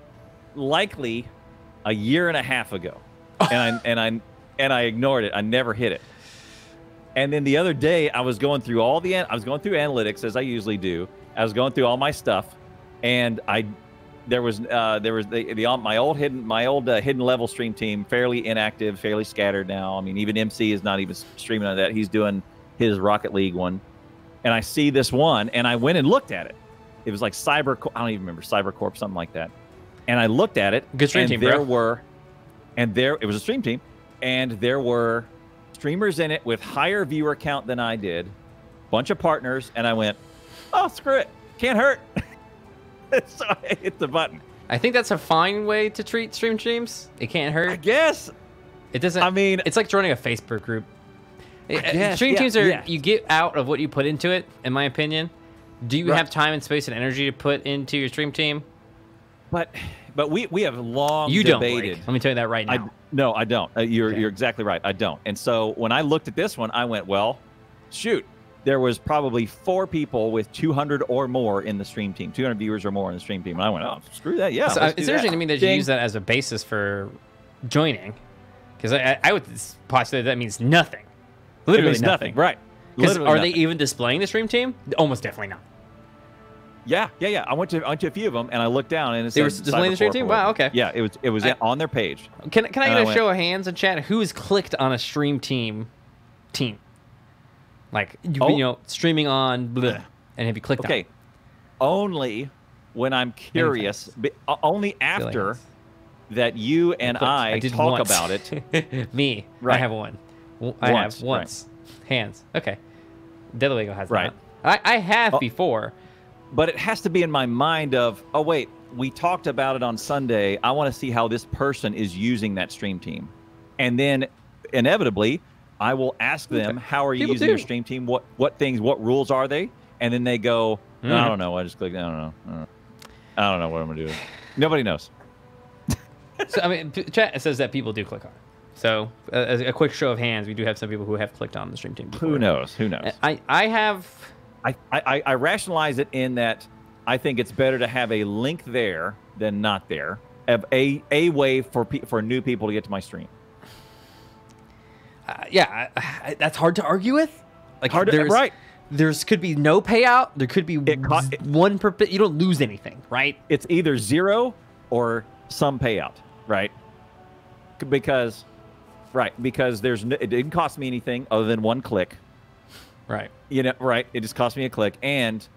likely a year and a half ago, and I ignored it. I never hit it. And then the other day, I was going through analytics, as I usually do. I was going through all my stuff, and there was my old hidden level stream team, fairly inactive, fairly scattered now. I mean, even MC is not even streaming on that. He's doing his Rocket League one, and I see this one, and I went and looked at it. It was like I don't even remember, Cybercorp, something like that. And I looked at it. Good stream team, bro. It was a stream team, and there were streamers in it with higher viewer count than I did, bunch of partners, and I went, "Oh, screw it, can't hurt." So I hit the button. I think that's a fine way to treat stream teams. It can't hurt. I guess. It doesn't. I mean, it's like joining a Facebook group. Stream teams are you get out of what you put into it. In my opinion, do you have time and space and energy to put into your stream team? But we have long you debated. Don't, let me tell you that right now. No, I don't. You're exactly right. I don't. And so when I looked at this one, I went, well, shoot. There was probably 4 people with 200 or more in the stream team, 200 viewers or more in the stream team. And I went, oh, screw that. Yeah. So it's interesting to me that you use that as a basis for joining, because I would postulate that means nothing. Literally nothing. Right. Because are they even displaying the stream team? Almost definitely not. Yeah. I went to a few of them, and I looked down, and it said they were displaying the stream team. Wow. Okay. Yeah. It was on their page. Can I get a show of hands in chat? Who's clicked on a stream team? Like, you know, streaming on, bleh, and have you clicked on it? Okay, only when I'm curious, only after that you and I talk about it. Me, right. I have one. I have once. Right. Hands. Okay. DadaYadaYada has that. I have before. But it has to be in my mind of, oh, wait, we talked about it on Sunday. I want to see how this person is using that stream team. And then, inevitably, I will ask them, how are you using your stream team? What rules are they? And then they go, no, I don't know. I just clicked, I don't know what I'm going to do. Nobody knows. So, I mean, chat says that people do click on it. So, as a quick show of hands, we do have some people who have clicked on the stream team before. Who knows? I rationalize it in that I think it's better to have a link there than not there. Have a way for new people to get to my stream. That's hard to argue with. Like, right. There's could be no payout. There could be one per. You don't lose anything, right? It's either 0 or some payout, right? Because Right, because it didn't cost me anything other than one click. Right. Right. It just cost me a click, and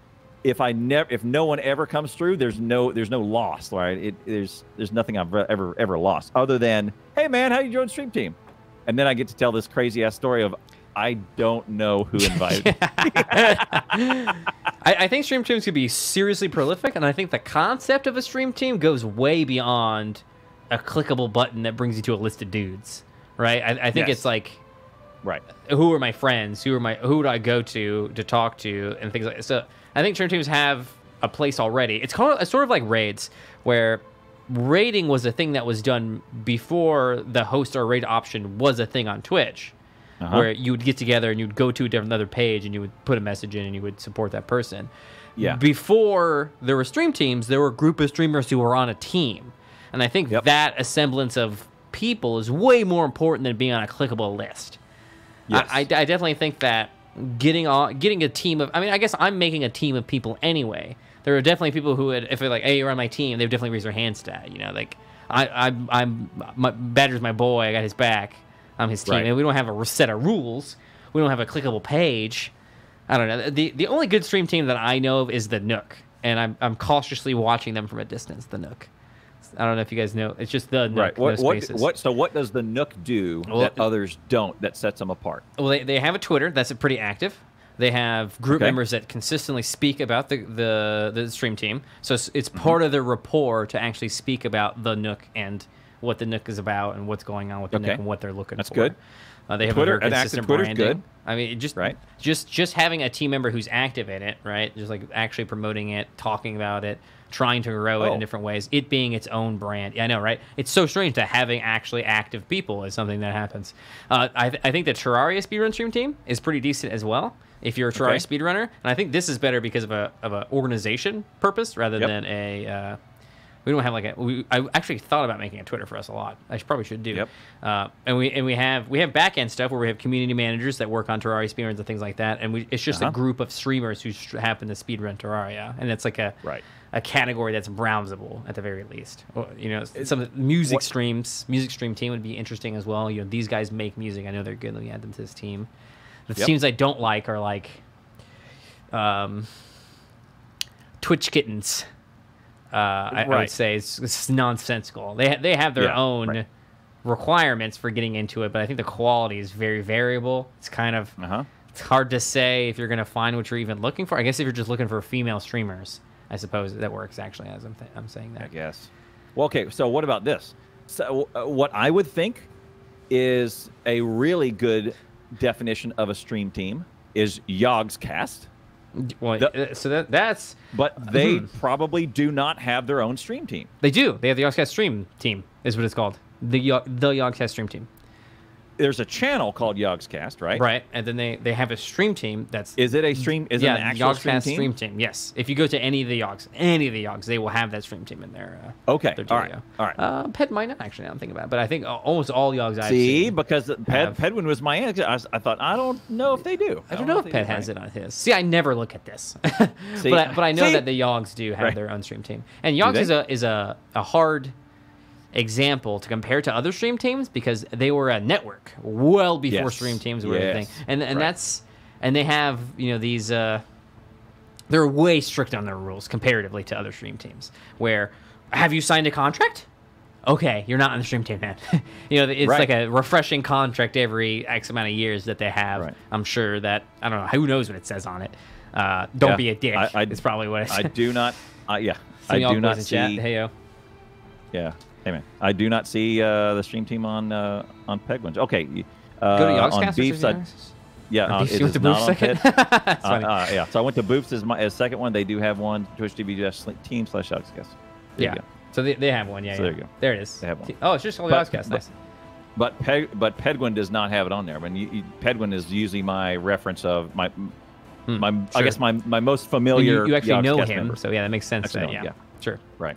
if no one ever comes through, there's no loss. Right. There's nothing I've ever lost other than, hey man, how you join Stream Team, and then I get to tell this crazy ass story of I don't know who invited me. I think stream teams could be seriously prolific, and I think the concept of a stream team goes way beyond a clickable button that brings you to a list of dudes. Right. I think it's like, right, who are my friends? Who do I go to talk to and things like that. So I think stream teams have a place already. It's sort of like raids, where raiding was a thing that was done before the host or raid option was a thing on Twitch, where you would get together and you'd go to another page and you would put a message in and you would support that person. Yeah. Before there were stream teams, there were a group of streamers who were on a team, and I think that assemblance of people is way more important than being on a clickable list. Yes. I definitely think that getting a team of, I mean, I guess I'm making a team of people anyway. There are definitely people who would, if they're like, hey, you're on my team, they would definitely raise their hands to that. You know, like Badger's my boy, I got his back, I'm his team. Right. And we don't have a set of rules. We don't have a clickable page. I don't know. The only good stream team that I know of is the Nook, and I'm cautiously watching them from a distance. The Nook. I don't know if you guys know. It's just the Nook. Right. What So what does the Nook do that others don't that sets them apart? Well, they have a Twitter that's pretty active. They have group members that consistently speak about the stream team. So it's part of their rapport to actually speak about the Nook and what the Nook is about and what's going on with the Nook and what they're looking for. That's good. They have Twitter, a very consistent branding. Good. I mean, just having a team member who's active in it, right? Just like actually promoting it, talking about it, trying to grow it in different ways, it being its own brand. Yeah, I know, right? It's so strange to having actually active people is something that happens. I think the Terraria speedrun stream team is pretty decent as well. If you're a Terraria speedrunner, and I think this is better because of a organization purpose rather than a. We don't have I actually thought about making a Twitter for us a lot. I probably should do. And we have back end stuff where we have community managers that work on Terraria speedruns and things like that. And it's just a group of streamers who happen to speedrun Terraria, and it's like a category that's browsable at the very least. You know, some of the music stream team would be interesting as well. You know, these guys make music. I know they're good. Let me add them to this team. The teams I don't like are like Twitch Kittens. I would say it's nonsensical. They have their own requirements for getting into it, but I think the quality is very variable. It's kind of it's hard to say if you're going to find what you're even looking for. I guess if you're just looking for female streamers, I suppose that works actually as I'm saying that. I guess. Well, okay, so what about this? So what I would think is a really good definition of a stream team is Yogscast. Well, so that's... But they probably do not have their own stream team. They do. They have the Yogscast stream team, is what it's called. The Yogscast stream team. There's a channel called Yogscast, right? Right, and then they have a stream team that's... Is it a stream? Is it an actual stream team? Yes. If you go to any of the Yogs, they will have that stream team in there. Okay, all right. Ped might not, actually, I'm thinking about it, but I think almost all Yogs I've seen... because Pedwin was my answer. I thought, I don't know if they do. I don't know if Ped has it on his. See, I never look at this. But I know that the Yogs do have their own stream team. And Yogs is a hard... example to compare to other stream teams because they were a network well before stream teams were a thing, and they have these they're way strict on their rules comparatively to other stream teams. Where have you signed a contract? Okay, you're not on the stream team, man. It's like a refreshing contract every X amount of years that they have. I'm sure that I don't know who knows what it says on it. Don't be a dick. It's probably what it says. I do not. I do not see. Hey yo. Yeah. Hey man, I do not see the stream team on Penguins. Okay, go to Yogscast on Beefs. It is not on Ped. Yeah, so I went to Boofs as second one. They do have one. Twitch TV team/Yogscast. Yeah, so they have one. Yeah, so there you go. There it is. They have one. Oh, it's just called Yogscast. Nice. But Pedguin does not have it on there. I mean, Pedguin is usually my reference of my I guess my most familiar. You actually know him, member. So yeah, that makes sense. Yeah, sure. Right.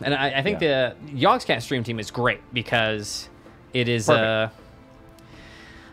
And I think the Yogscast stream team is great because it is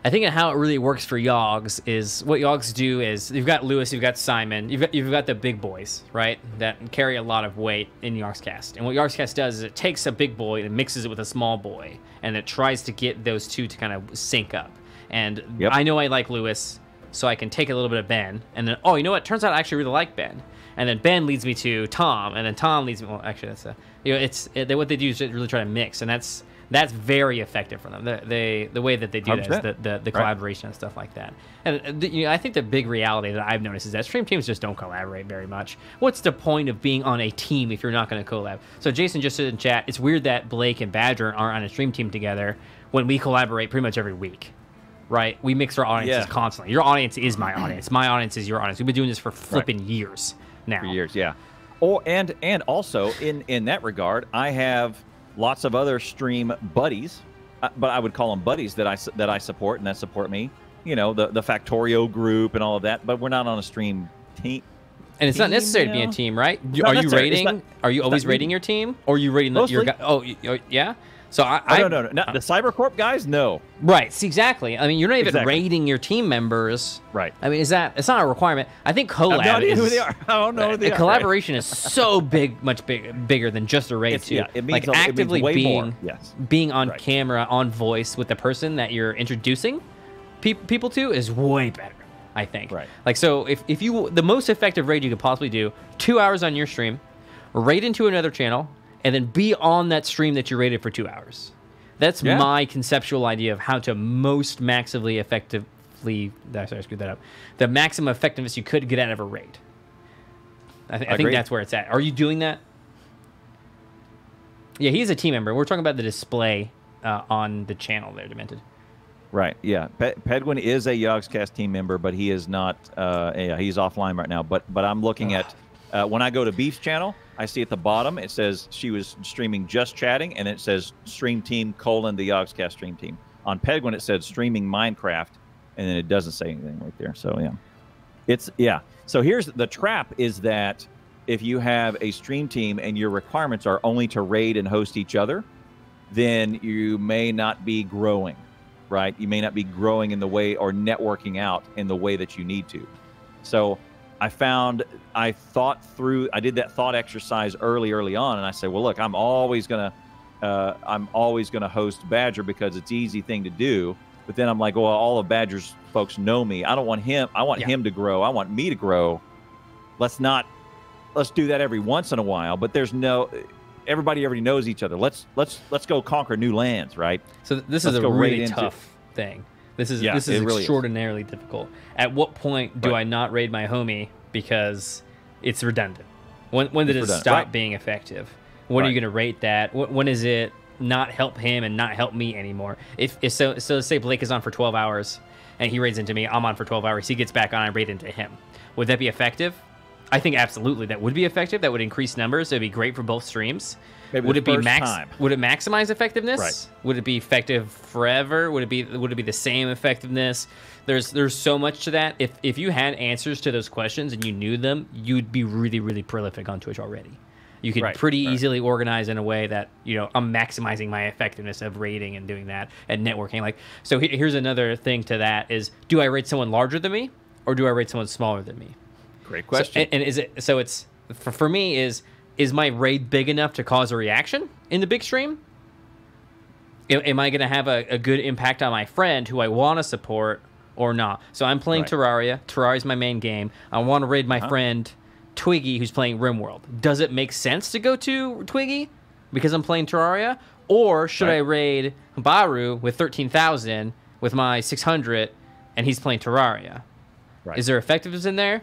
I think how it really works for Yogs is what Yogs do is you've got Lewis, you've got Simon, you've got the big boys, right, that carry a lot of weight in Yogscast. And what Yogscast does is it takes a big boy and mixes it with a small boy, and it tries to get those two to kind of sync up. And I know I like Lewis, so I can take a little bit of Ben, and then, oh, you know what? Turns out I actually really like Ben. And then Ben leads me to Tom, and then Tom leads me. Well, actually, that's what they do is really try to mix, and that's very effective for them. The way that they do that is the collaboration and stuff like that. And I think the big reality that I've noticed is that stream teams just don't collaborate very much. What's the point of being on a team if you're not going to collab? So Jason just said in chat, it's weird that Blake and Badger aren't on a stream team together when we collaborate pretty much every week. Right? We mix our audiences constantly. Your audience is my audience. My audience is your audience. We've been doing this for flipping years now. For years, yeah. And also in that regard, I have lots of other stream buddies, but I would call them buddies that I support and that support me. You know, the Factorio group and all of that. But we're not on a stream team. And it's not necessary to be a team, right? Are you rating? Are you always rating your team, or are you rating your guy? Oh, yeah. So no. The CyberCorp guys, no. Right. See, exactly. I mean, you're not even rating your team members. Right. I mean, it's not a requirement. I think collab. I have no idea who they are. I don't know who they are. Collaboration is so much bigger than just a raid too. Yeah, it means actively it means way more. being on camera, on voice with the person that you're introducing people to is way better. I think. Right. Like, so if you the most effective raid you could possibly do, 2 hours on your stream, raid into another channel, and then be on that stream that you rated for 2 hours. That's my conceptual idea of how to most maximally effectively... Sorry, I screwed that up. The maximum effectiveness you could get out of a raid. I think that's where it's at. Are you doing that? Yeah, he's a team member. We're talking about the display on the channel there, Demented. Right, yeah. Pedguin is a Yogscast team member, but he is not... he's offline right now. But I'm looking at... when I go to Beef's channel, I see at the bottom, it says she was streaming just chatting, and it says stream team : the Yogscast stream team. On Pedguin, it said streaming Minecraft, and then it doesn't say anything right there. So, So here's the trap is that if you have a stream team and your requirements are only to raid and host each other, then you may not be growing, right? You may not be growing in the way or networking out in the way that you need to. So I thought through, I did that thought exercise early on, and I said, well, look, I'm always gonna host Badger because it's an easy thing to do. But then I'm like, well, all of Badger's folks know me. I don't want him. I want him to grow. I want me to grow. Let's do that every once in a while. But everybody already knows each other. Let's go conquer new lands, right? So this is a really tough thing. This is extraordinarily difficult. At what point do I not raid my homie because it's redundant? When did it stop being effective? When are you going to rate that? When is it not help him and not help me anymore? So let's say Blake is on for 12 hours and he raids into me. I'm on for 12 hours. He gets back on. I raid into him. Would that be effective? I think absolutely that would be effective. That would increase numbers. It would be great for both streams. Maybe would it be Would it maximize effectiveness? Right. Would it be effective forever? Would it be the same effectiveness? There's so much to that. If you had answers to those questions and you knew them, you'd be really, really prolific on Twitch already. You could pretty easily organize in a way that, I'm maximizing my effectiveness of raiding and doing that and networking. Like, so here's another thing to that is, do I rate someone larger than me or do I rate someone smaller than me? Great question. It's for me is my raid big enough to cause a reaction in the big stream? Am I going to have a good impact on my friend who I want to support or not? So I'm playing Terraria. Terraria's my main game. I want to raid my friend Twiggy who's playing RimWorld. Does it make sense to go to Twiggy because I'm playing Terraria? Or should I raid Baru with 13,000 with my 600 and he's playing Terraria? Right. Is there effectiveness in there?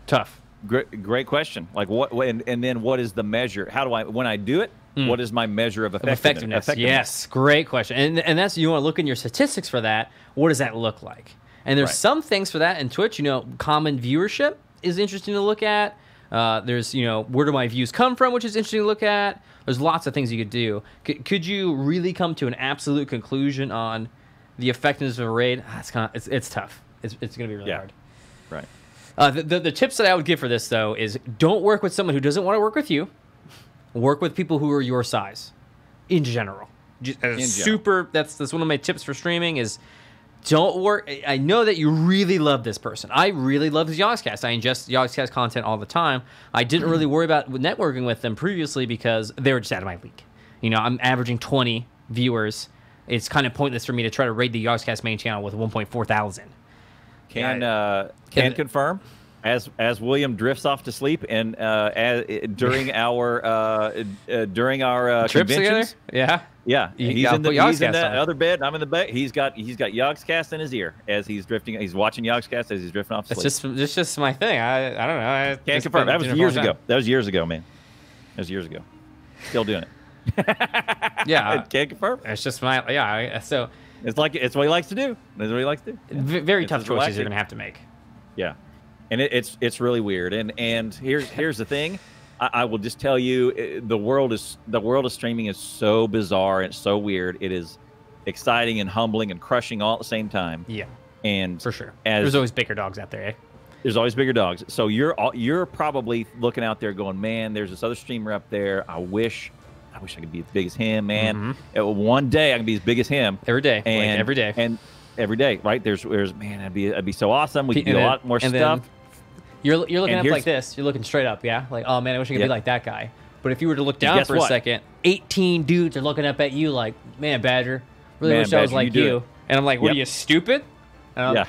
Tough. Great question. Like and then what is the measure? How do when I do it, what is my measure of effectiveness? Yes, great question. And that's, you want to look in your statistics for that. What does that look like? And there's some things for that in Twitch. Common viewership is interesting to look at. There's, where do my views come from, which is interesting to look at. There's lots of things you could do. Could you really come to an absolute conclusion on the effectiveness of a raid? It's tough. It's going to be really hard. Right. The tips that I would give for this, though, is don't work with someone who doesn't want to work with you. Work with people who are your size, in general. Super. That's one of my tips for streaming is don't work. I know that you really love this person. I really love his Yogscast. I ingest Yogscast content all the time. I didn't really worry about networking with them previously because they were just out of my league. You know, I'm averaging 20 viewers. It's kind of pointless for me to try to raid the Yogscast main channel with 1.4 thousand. Can confirm. As William drifts off to sleep and during our trips conventions, together? yeah, he's in that on. other bed. I'm in the bed. He's got Yogscast in his ear as he's drifting. He's watching Yogscast as he's drifting off to sleep. It's just my thing. I don't know. I can't confirm. That was years ago. That was years ago, man. That was years ago. Still doing it. Yeah, can't confirm. It's just my so it's what he likes to do. That's what he likes to do. Very tough choices you're gonna have to make. Yeah. And it's really weird. And here's the thing, I will just tell you, the world of streaming is so bizarre and so weird. It is exciting and humbling and crushing all at the same time. Yeah, and for sure. There's always bigger dogs out there. Eh? There's always bigger dogs. So you're probably looking out there going, man, there's this other streamer up there. I wish I could be as big as him, man. One day I can be as big as him. Every day, and every day, and every day, right? There's man, that'd be so awesome. We could do a lot more stuff. You're looking up like this. You're looking straight up, yeah? Like, oh, man, I wish I could be like that guy. But if you were to look down for a second, 18 dudes are looking up at you like, man, Badger, really wish I was like you. And I'm like, what are you, stupid? Yeah.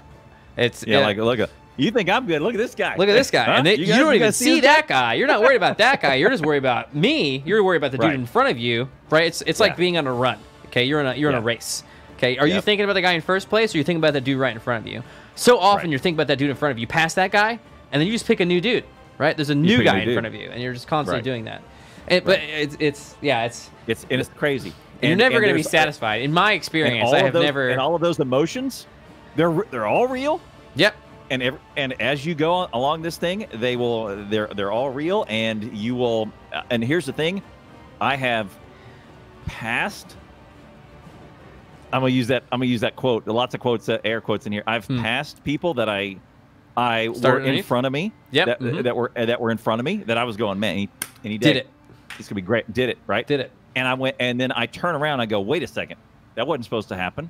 Like, look, you think I'm good. Look at this guy. Look at this guy. Huh? And you don't even see that guy. You're not worried about that guy. You're just worried about me. You're worried about the dude in front of you, right? It's like being on a run, okay? You're in a race, okay? Are you thinking about the guy in first place, or are you thinking about the dude right in front of you? So often you're thinking about that dude in front of you, past that guy, and then you just pick a new dude, right? There's a new guy in front of you, and you're just constantly doing that. But it's crazy. And you're never going to be satisfied. In my experience, I have never. And all of those emotions, they're all real. Yep. And as you go along this thing, they're all real, and you will. And here's the thing, I have passed. I'm gonna use that quote. Lots of quotes, air quotes in here. I've passed people that I were in front of me. Yep. That were in front of me. That I was going, man, any day. Did it. It's gonna be great. Did it right? Did it. And I went, and then I turn around. And I go, wait a second, that wasn't supposed to happen.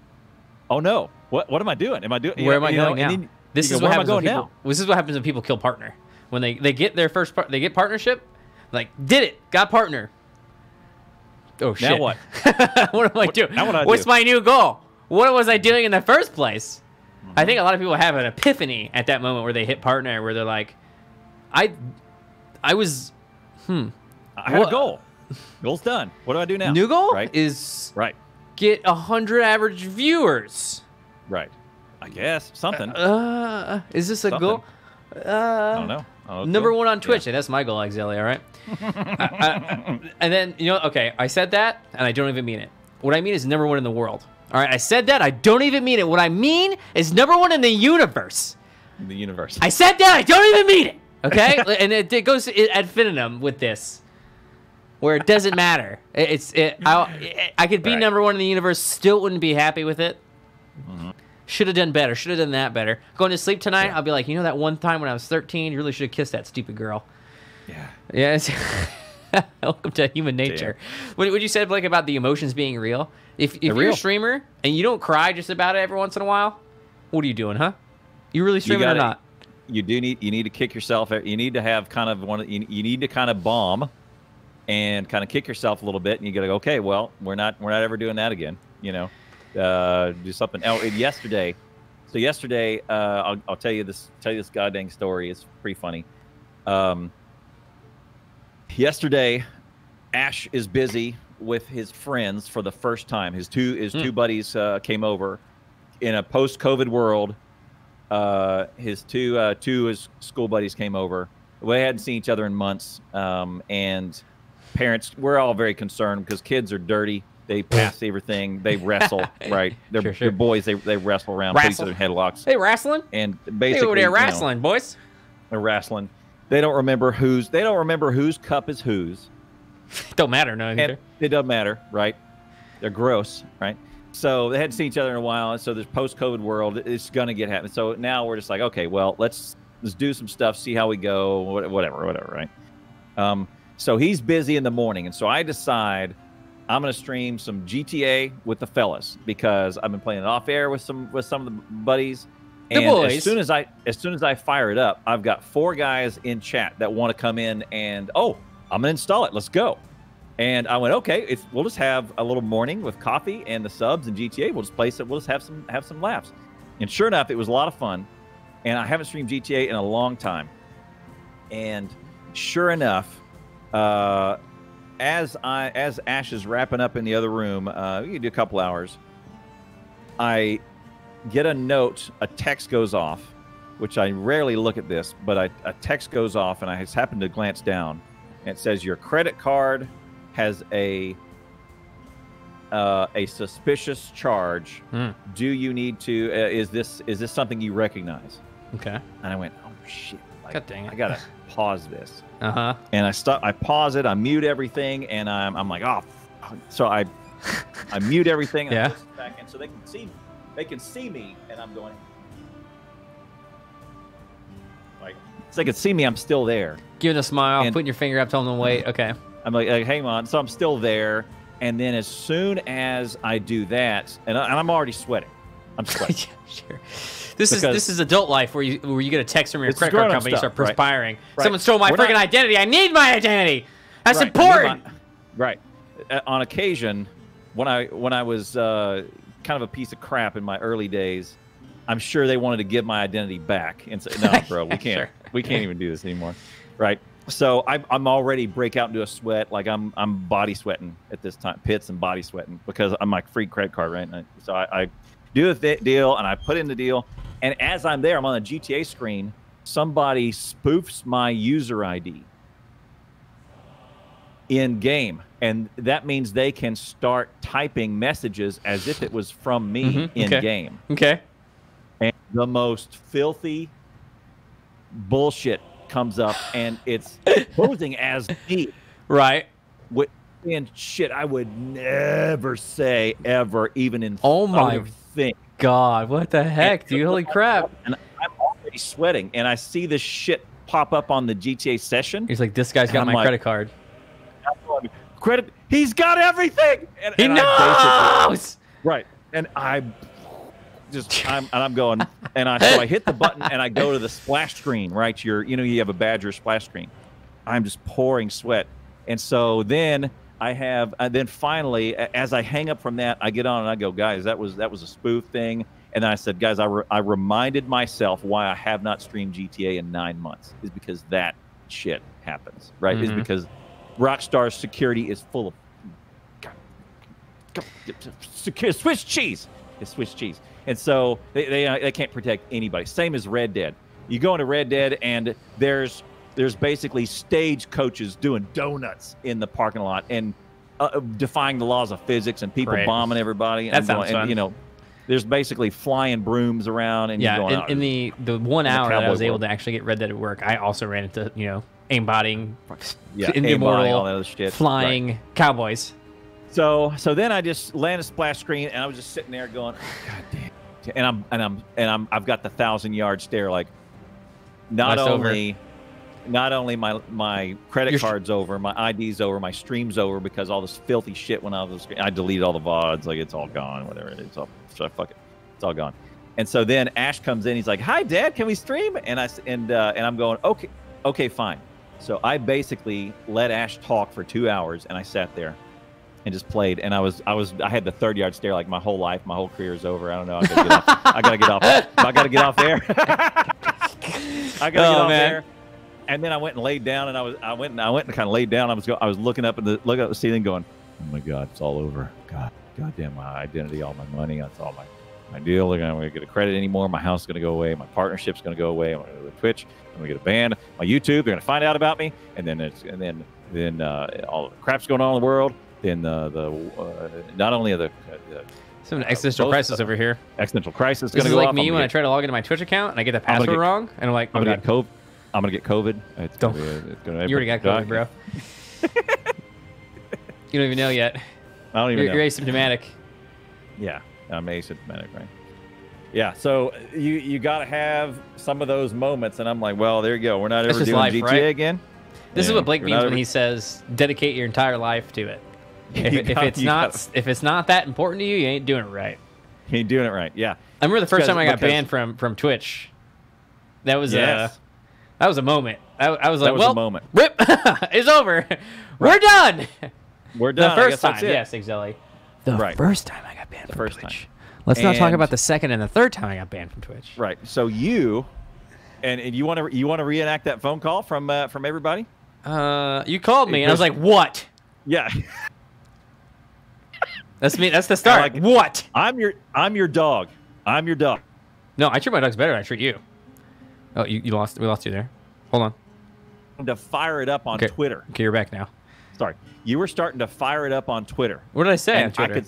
Oh no, what am I doing? Am I doing? Where am I going now? This is what happens when people. Now? This is what happens when people kill partner. When they get their first they get partnership, like did it, got partner. Oh shit! Now what? What am I doing? What's my new goal? What was I doing in the first place? I think a lot of people have an epiphany at that moment where they hit partner, where they're like, I was, I had a goal. Goal's done. What do I do now? New goal is get 100 average viewers. Right. I guess something. Is this a goal? I don't know. Number one on Twitch. Yeah. That's my goal, Exelia, all right? And then, okay, I said that, and I don't even mean it. What I mean is number one in the world. All right, I said that, I don't even mean it. What I mean is number one in the universe. The universe. I said that, I don't even mean it. Okay? And it goes ad infinitum with this, where it doesn't matter. I could be number one in the universe, still wouldn't be happy with it. Should have done better. Should have done that better. Going to sleep tonight, I'll be like, that one time when I was 13, you really should have kissed that stupid girl. Yeah. Yes. Welcome to human nature. What you said, Blake, about the emotions being real? If you're a streamer and you don't cry just about it every once in a while, what are you doing, huh? You really streaming or not? You need to kick yourself. You need to have kind of you need to kind of bomb and kind of kick yourself a little bit, and you got to go, okay, well, we're not ever doing that again. Do something else. Yesterday, I'll tell you this goddamn story. It's pretty funny. Yesterday, Ash is busy with his friends for the first time. His two buddies came over in a post-COVID world. His two school buddies came over. We hadn't seen each other in months, and parents, we're all very concerned because kids are dirty. They pass everything. They wrestle, right? They're boys. They wrestle around, put each other in headlocks. They wrestling? And basically, they're wrestling, boys. They're wrestling. They don't remember whose cup is whose. Don't matter, no. And it doesn't matter, right? They're gross, right? So they hadn't seen each other in a while, and so this post-COVID world, it's gonna get happening. So now we're just like, okay, well, let's do some stuff, see how we go, whatever, right? So he's busy in the morning, and so I decide I'm gonna stream some GTA with the fellas because I've been playing it off air with some of the buddies. And as soon as I fire it up, I've got 4 guys in chat that want to come in and I'm gonna install it. Let's go. And I went, okay, we'll just have a little morning with coffee and the subs and GTA. We'll just play it. We'll just have some laughs. And sure enough, it was a lot of fun. And I haven't streamed GTA in a long time. And sure enough, as Ash is wrapping up in the other room, we can do a couple hours. I get a note, a text goes off, which I rarely look at this, but a text goes off, and I just happened to glance down, and it says your credit card has a suspicious charge. Do you need to? Is this something you recognize? Okay. And I went, oh shit! Like, God dang it! I gotta pause this. And I pause it. I mute everything, and I'm like, oh. So I mute everything. And I push it back in so they can see. They can see me, and I'm going. Like, so they can see me. I'm still there. Giving a smile, putting your finger up, telling them to wait. Okay. I'm like, hey, man. So I'm still there. And then as soon as I do that, and I'm already sweating. I'm sweating. Yeah, sure. This is adult life where you get a text from your credit card company, you start perspiring. Right. Someone stole my freaking identity. I need my identity. That's important. Right. On occasion, when I was kind of a piece of crap in my early days, I'm sure they wanted to give my identity back and say, no, bro, we can't. Sure. We can't even do this anymore. Right. So I'm already break out into a sweat, like I'm body sweating at this time, pits and body sweating because I'm like free credit card, right? And so I do the deal and I put in the deal, and as I'm there, I'm on a GTA screen. Somebody spoofs my user ID in game, and that means they can start typing messages as if it was from me in game. Okay. And the most filthy bullshit comes up, and it's posing as me. Right. And shit I would never say ever, even in thing. God, what the heck, dude? Holy crap. And I'm already sweating, and I see this shit pop up on the GTA session. He's like, this guy's got my credit card. He's got everything. He knows. Right. And I'm going, and so I hit the button and I go to the splash screen, right? You have a Badger splash screen. I'm just pouring sweat. And so then then finally, as I hang up from that, I get on and I go, guys, that was a spoof thing. And then I said, guys, I reminded myself why I have not streamed GTA in 9 months is because that shit happens, right? Is because Rockstar's security is full of Swiss cheese. It's Swiss cheese. And so they can't protect anybody. Same as Red Dead. You go into Red Dead and there's basically stage coaches doing donuts in the parking lot and defying the laws of physics and people bombing everybody. That sounds fun. And, there's basically flying brooms around. And in the 1 hour that I was able to actually get Red Dead at work, I also ran into aimbotting, immortal, all that other shit. Flying cowboys. So then I just landed a splash screen and I was just sitting there going, oh, God damn. And I've got the 1,000-yard stare, like not only my credit card's over, my ID's over, my stream's over because all this filthy shit went out of the screen. I deleted all the VODs, like it's all gone, whatever it is. Fuck it, it's all gone. And so then Ash comes in, he's like, "Hi, Dad, can we stream?" And I'm going, okay, fine. So I basically let Ash talk for 2 hours, and I sat there and just played. And I had the 30-yard stare, like my whole life, my whole career is over. I don't know. I gotta get off. I gotta get off there. I gotta get off there. And then I went and laid down, and I went and kind of laid down. I was looking up at the ceiling, going, "Oh my God, it's all over. God damn, my identity, all my money, that's all my deal. I'm gonna get a credit anymore. My house is gonna go away. My partnership's gonna go away. I'm gonna go to Twitch. I'm gonna get a ban. My YouTube, they're gonna find out about me. And then all the crap's going on in the world. Then not only are the some existential crisis over here. Existential crisis. This is like me when I try to log into my Twitch account and I get the password wrong, and I'm like, I'm gonna get COVID. You already got COVID, bro. You don't even know yet. I don't even know. You're asymptomatic. Yeah, I'm asymptomatic, right? Yeah, so you got to have some of those moments, and I'm like, well, there you go. We're not ever doing GTA again. This is what Blake means when he says dedicate your entire life to it. If it's not that important to you, you ain't doing it right. You ain't doing it right. Yeah. I remember the first time I got banned from Twitch. That was a moment. I was like, well, a moment. Rip, it's over. Right. We're done. We're done. The first time, yes, exactly. The first time I got banned from Twitch. Let's not talk about the second and the third time I got banned from Twitch. Right. So you want to reenact that phone call from everybody? You called me and I was like, what? Yeah. That's me. That's the start. Like, what? I'm your dog. I'm your dog. No, I treat my dogs better than I treat you. Oh, you lost. We lost you there. Hold on. To fire it up on Twitter. Okay, you're back now. Sorry, you were starting to fire it up on Twitter. What did I say on Twitter?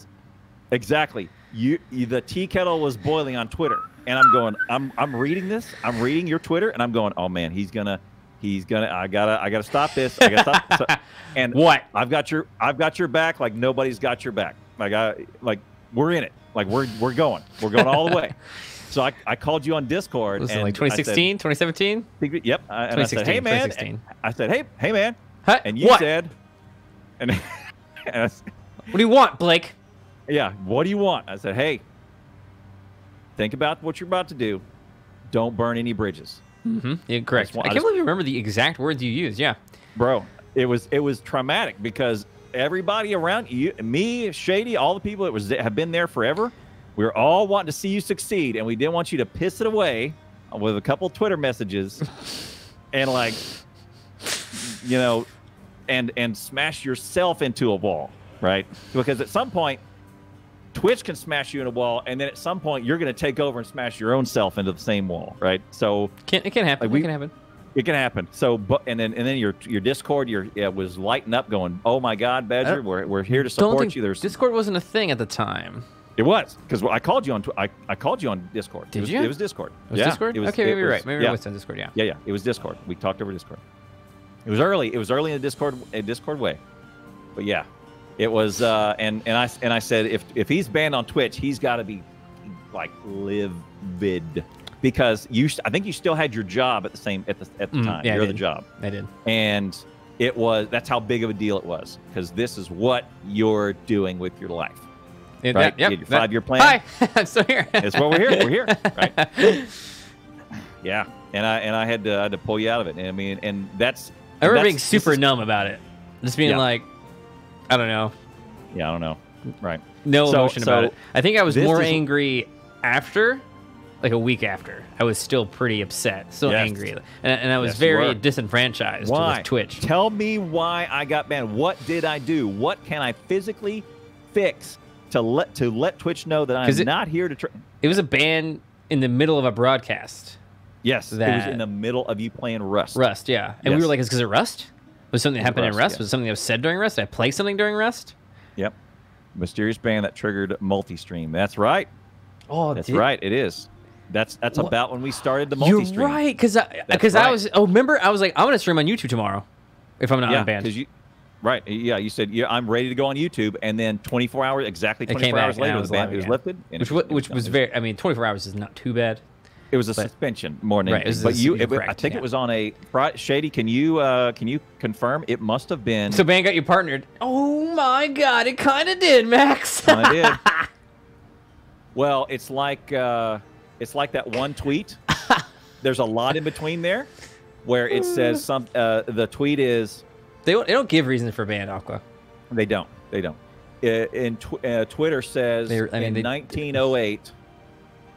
Exactly. The tea kettle was boiling on Twitter, and I'm going. I'm reading this. I'm reading your Twitter, and I'm going. Oh man, he's gonna. I gotta stop this. I gotta stop. And what? I've got your back. Like nobody's got your back. Like we're in it. Like we're going. We're going all the way. So I called you on Discord. Was it like 2016, 2017? Yep. And I said, hey, man. I said, hey, man. Huh? And you said, and what do you want, Blake? Yeah, what do you want? I said, hey, think about what you're about to do. Don't burn any bridges. Mm-hmm. Yeah, correct. I can't believe you remember the exact words you used. Yeah. Bro, it was traumatic because everybody around you, me, Shady, all the people that have been there forever, we were all wanting to see you succeed, and we didn't want you to piss it away with a couple Twitter messages and and smash yourself into a wall, right? Because at some point, Twitch can smash you in a wall, and then at some point, you're going to take over and smash your own self into the same wall, right? So it can happen. It can happen. It can happen. So, and then your Discord was lighting up, going, "Oh my God, Badger, we're here to support you." Discord wasn't a thing at the time. It was because I called you on I called you on Discord. Did you? It was Discord. It was Discord. Okay, maybe you're right. Maybe it was on Discord. Yeah. Yeah. It was Discord. We talked over Discord. It was early. It was early in the Discord way. But yeah, it was. And I said if he's banned on Twitch, he's got to be like livid because I think you still had your job at the time. Yeah, You're the job. I did. And that's how big of a deal it was because this is what you're doing with your life. Right? Yep, your 5-year plan. Hi, I'm still here. That's what we're here. We're here, right? Yeah, and I had to pull you out of it. And I mean, and that's. I remember being super numb about it, just being like, I don't know. Yeah, I don't know. Right. No emotion about it. I think I was more angry after, like a week after. I was still pretty upset, still angry, and I was very disenfranchised with Twitch. Tell me why I got banned. What did I do? What can I physically fix to let Twitch know that I'm not here to. It was a ban in the middle of a broadcast. Yes, it was in the middle of you playing Rust. Rust, yeah, and we were like, "Is because of Rust? Was something that happened in Rust? Was something that was said during Rust? Did I play something during Rust?" Yep, mysterious ban that triggered multi-stream. That's right. Oh, that's right. It is. That's about when we started the multi-stream. You're right, because I was. Oh, remember, I was like, "I'm going to stream on YouTube tomorrow, if I'm not unbanned." Right. Yeah, you said, I'm ready to go on YouTube, and then 24 hours, exactly 24 hours later, it was lifted. Which was very, I mean, 24 hours is not too bad. It was a suspension more than anything. But I think it was on a Shady. Can you confirm it must have been? So Ban got you partnered. Oh my God, it kind of did, Max. I did. Well, it's like that one tweet. There's a lot in between there, where it says the tweet is. They don't give reasons for ban, Aqua. They don't. Twitter says in 1908,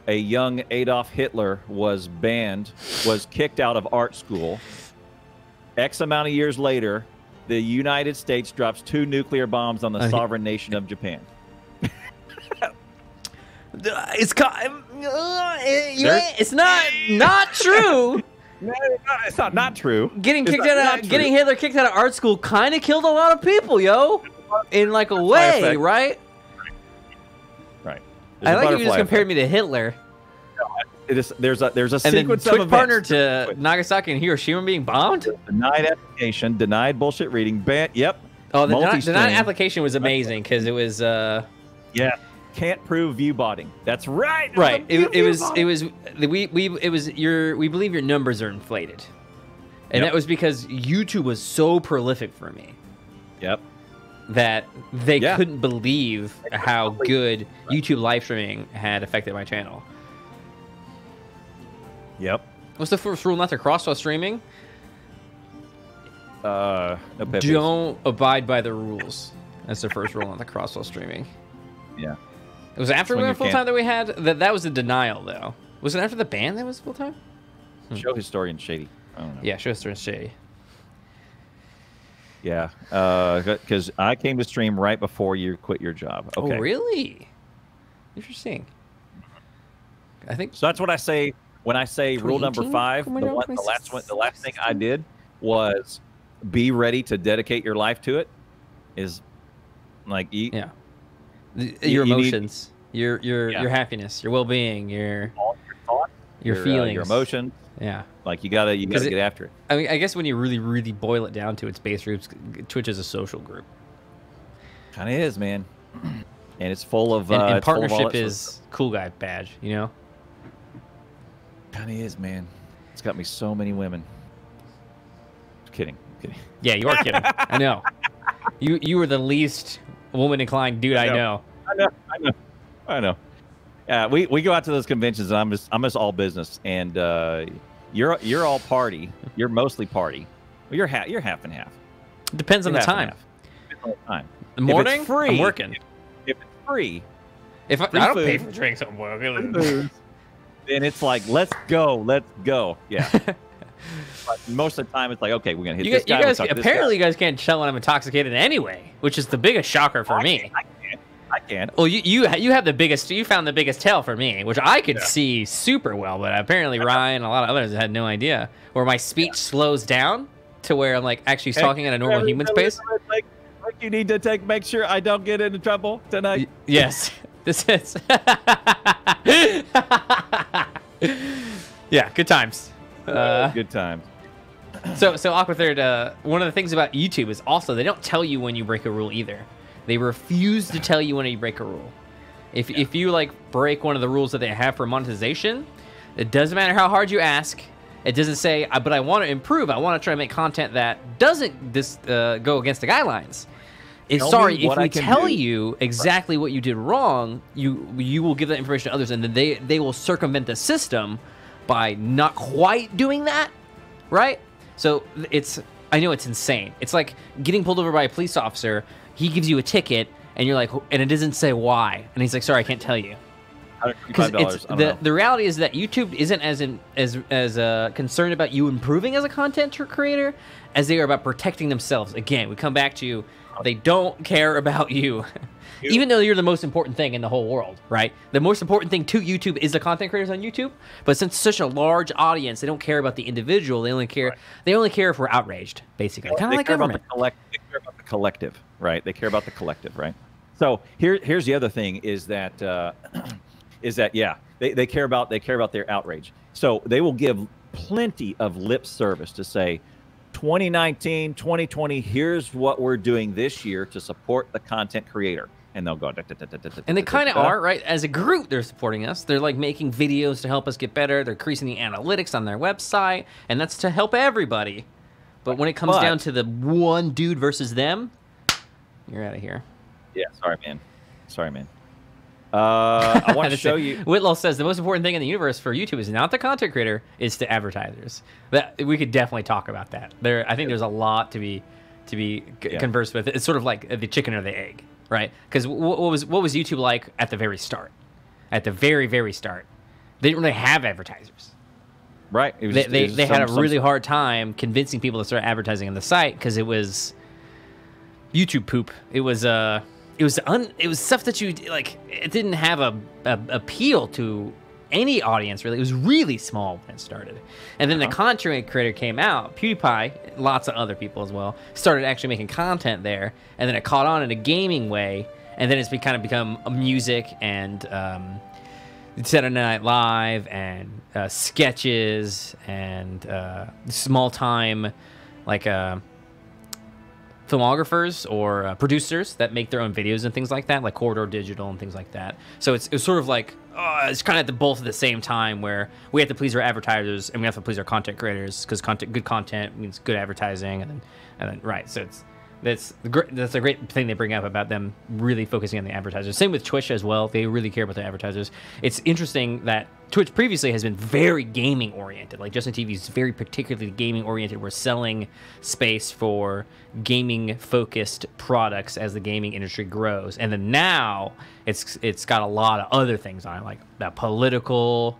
a young Adolf Hitler was kicked out of art school. X amount of years later, the United States drops 2 nuclear bombs on the sovereign nation of Japan. It's not true. No, it's not true. Getting Hitler kicked out of art school kind of killed a lot of people, yo. In like a way, right? Right. I like you just compared me to Hitler. There's a sequence of events. Partner to Nagasaki and Hiroshima being bombed. Denied application. Denied bullshit reading. Ban. Yep. Oh, the denied application was amazing because it was. Yeah. Can't prove view botting. That's right. Right. We believe your numbers are inflated, and that was because YouTube was so prolific for me. Yep. that they Yeah. couldn't believe how good YouTube live streaming had affected my channel. Yep. What's the first rule not to cross while streaming? No peppies. Don't abide by the rules. That's the first rule not to cross while streaming. Yeah. It was after When we you went full time that we had that was a denial though. Was it after the ban that was full time? Show historian shady. I don't know. Yeah, Schuster and Shady. Yeah. Because I came to stream right before you quit your job. Okay. Oh, really? Interesting. I think So that's what I say when I say rule number 5. The last thing I did was be ready to dedicate your life to it. Is like yeah. Your you need- emotions, your happiness, your well-being, your thoughts, your feelings, your emotions. Yeah. Like you gotta get after it. I mean, I guess when you really boil it down to its base roots, Twitch is a social group. Kind of is, man. And it's full of And it's full of all partnership that is cool guy badge, you know? Kind of is, man. It's got me so many women. Kidding. Yeah, you are kidding. I know. You were the least woman inclined dude I know. I know. Yeah, we go out to those conventions and I'm just all business, and you're all party. You're mostly party. Well, you're half and half. Depends on the time. Depends on the time. The morning, if it's free, I'm working. If it's free, If I free don't food, pay for drinks, I'm working. then it's like let's go. Yeah. But most of the time, it's like okay, we're gonna hit this guy. You guys we'll talk to this apparently guy. you guys can't tell when I'm intoxicated anyway, which is the biggest shocker for me. I can't. Well, you have the biggest. You found the biggest tell for me, which I could see super well, but apparently Ryan and a lot of others had no idea. Where my speech slows down to where I'm like actually talking at a normal human space. Like you need to make sure I don't get into trouble tonight. Yes, this is. Yeah, good times. Good time. So Aquathird, one of the things about YouTube is also they don't tell you when you break a rule either. They refuse to tell you when you break a rule. If you like break one of the rules that they have for monetization, it doesn't matter how hard you ask. It doesn't say, but I want to improve. I want to try to make content that doesn't go against the guidelines. If we tell you exactly what you did wrong, you will give that information to others, and then they will circumvent the system by not quite doing that, right? So I know it's insane. It's like getting pulled over by a police officer. He gives you a ticket, and you're like, and it doesn't say why, and he's like, sorry, I can't tell you. Because the reality is that YouTube isn't as concerned about you improving as a content creator as they are about protecting themselves. Again, we come back to they don't care about you. Even though you're the most important thing in the whole world, right? The most important thing to YouTube is the content creators on YouTube. But since it's such a large audience, they don't care about the individual. They only care. Right. They only care if we're outraged, basically. Kind of like government. They care about the collective, right? They care about the collective, right? So here's the other thing is that they care about their outrage. So they will give plenty of lip service to say 2019, 2020, here's what we're doing this year to support the content creator. And they'll go. And they kind of are, right? As a group, they're supporting us. They're like making videos to help us get better. They're increasing the analytics on their website, and that's to help everybody. But when it comes down to the one dude versus them, you're out of here. Yeah, sorry, man. I want to show you. Whitlow says the most important thing in the universe for YouTube is not the content creator, it's the advertisers. That we could definitely talk about that. I think there's a lot to be conversed with. It's sort of like the chicken or the egg, right? Because what was YouTube like at the very start? At the very, very start, they didn't really have advertisers. Right. They had a really hard time convincing people to start advertising on the site because it was YouTube poop. It was stuff that you like. It didn't have a appeal to any audience really. It was really small when it started, and then the content creator came out. PewDiePie, lots of other people as well, started actually making content there, and then it caught on in a gaming way, and then it's kind of become a music and Saturday Night Live and sketches and small time like filmographers or producers that make their own videos and things like that, like Corridor Digital and things like that. So it's sort of like it's kind of at both at the same time where we have to please our advertisers and we have to please our content creators because good content means good advertising and then right. So That's a great thing they bring up about them really focusing on the advertisers. Same with Twitch as well. They really care about the advertisers. It's interesting that Twitch previously has been very gaming oriented. Like Justin TV is very particularly gaming oriented. We're selling space for gaming focused products as the gaming industry grows. And then now it's got a lot of other things on it, like political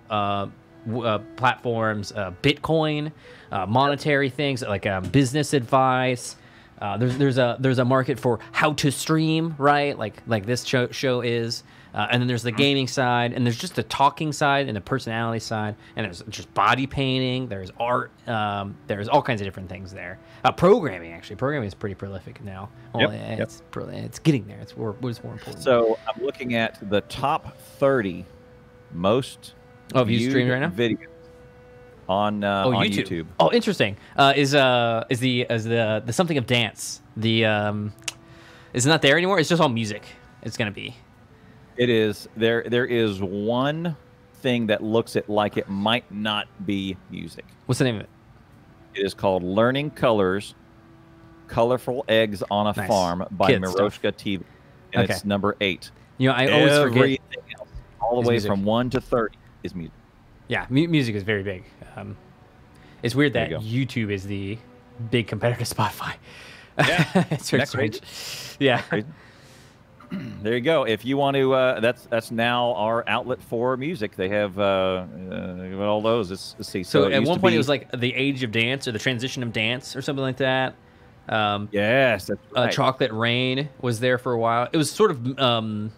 platforms, Bitcoin, monetary things, like business advice. There's a market for how to stream, right? Like this show is, and then there's the gaming side, and there's just the talking side and the personality side, and there's just body painting, there's art, there's all kinds of different things there. Programming is pretty prolific now. Well, it's getting there. It's what's more important. So I'm looking at the top 30 most viewed streams right now videos on YouTube. Oh, interesting. Is the something of dance? The is it not there anymore? It's just all music. It's gonna be. It is there. There is one thing that looks like it might not be music. What's the name of it? It is called Learning Colors, Colorful Eggs on a Farm by Miroshka TV, and it's number 8. You know, I always forget. Everything else, all the way from 1 to 30, is music. Yeah, music is very big. It's weird that YouTube is the big competitor to Spotify. Yeah, it's very strange. Yeah. There you go. If you want to, that's now our outlet for music. They have all those. Let's see. So at one point it was like the age of dance or the transition of dance or something like that. Yes, that's right. Chocolate Rain was there for a while. It was sort of viral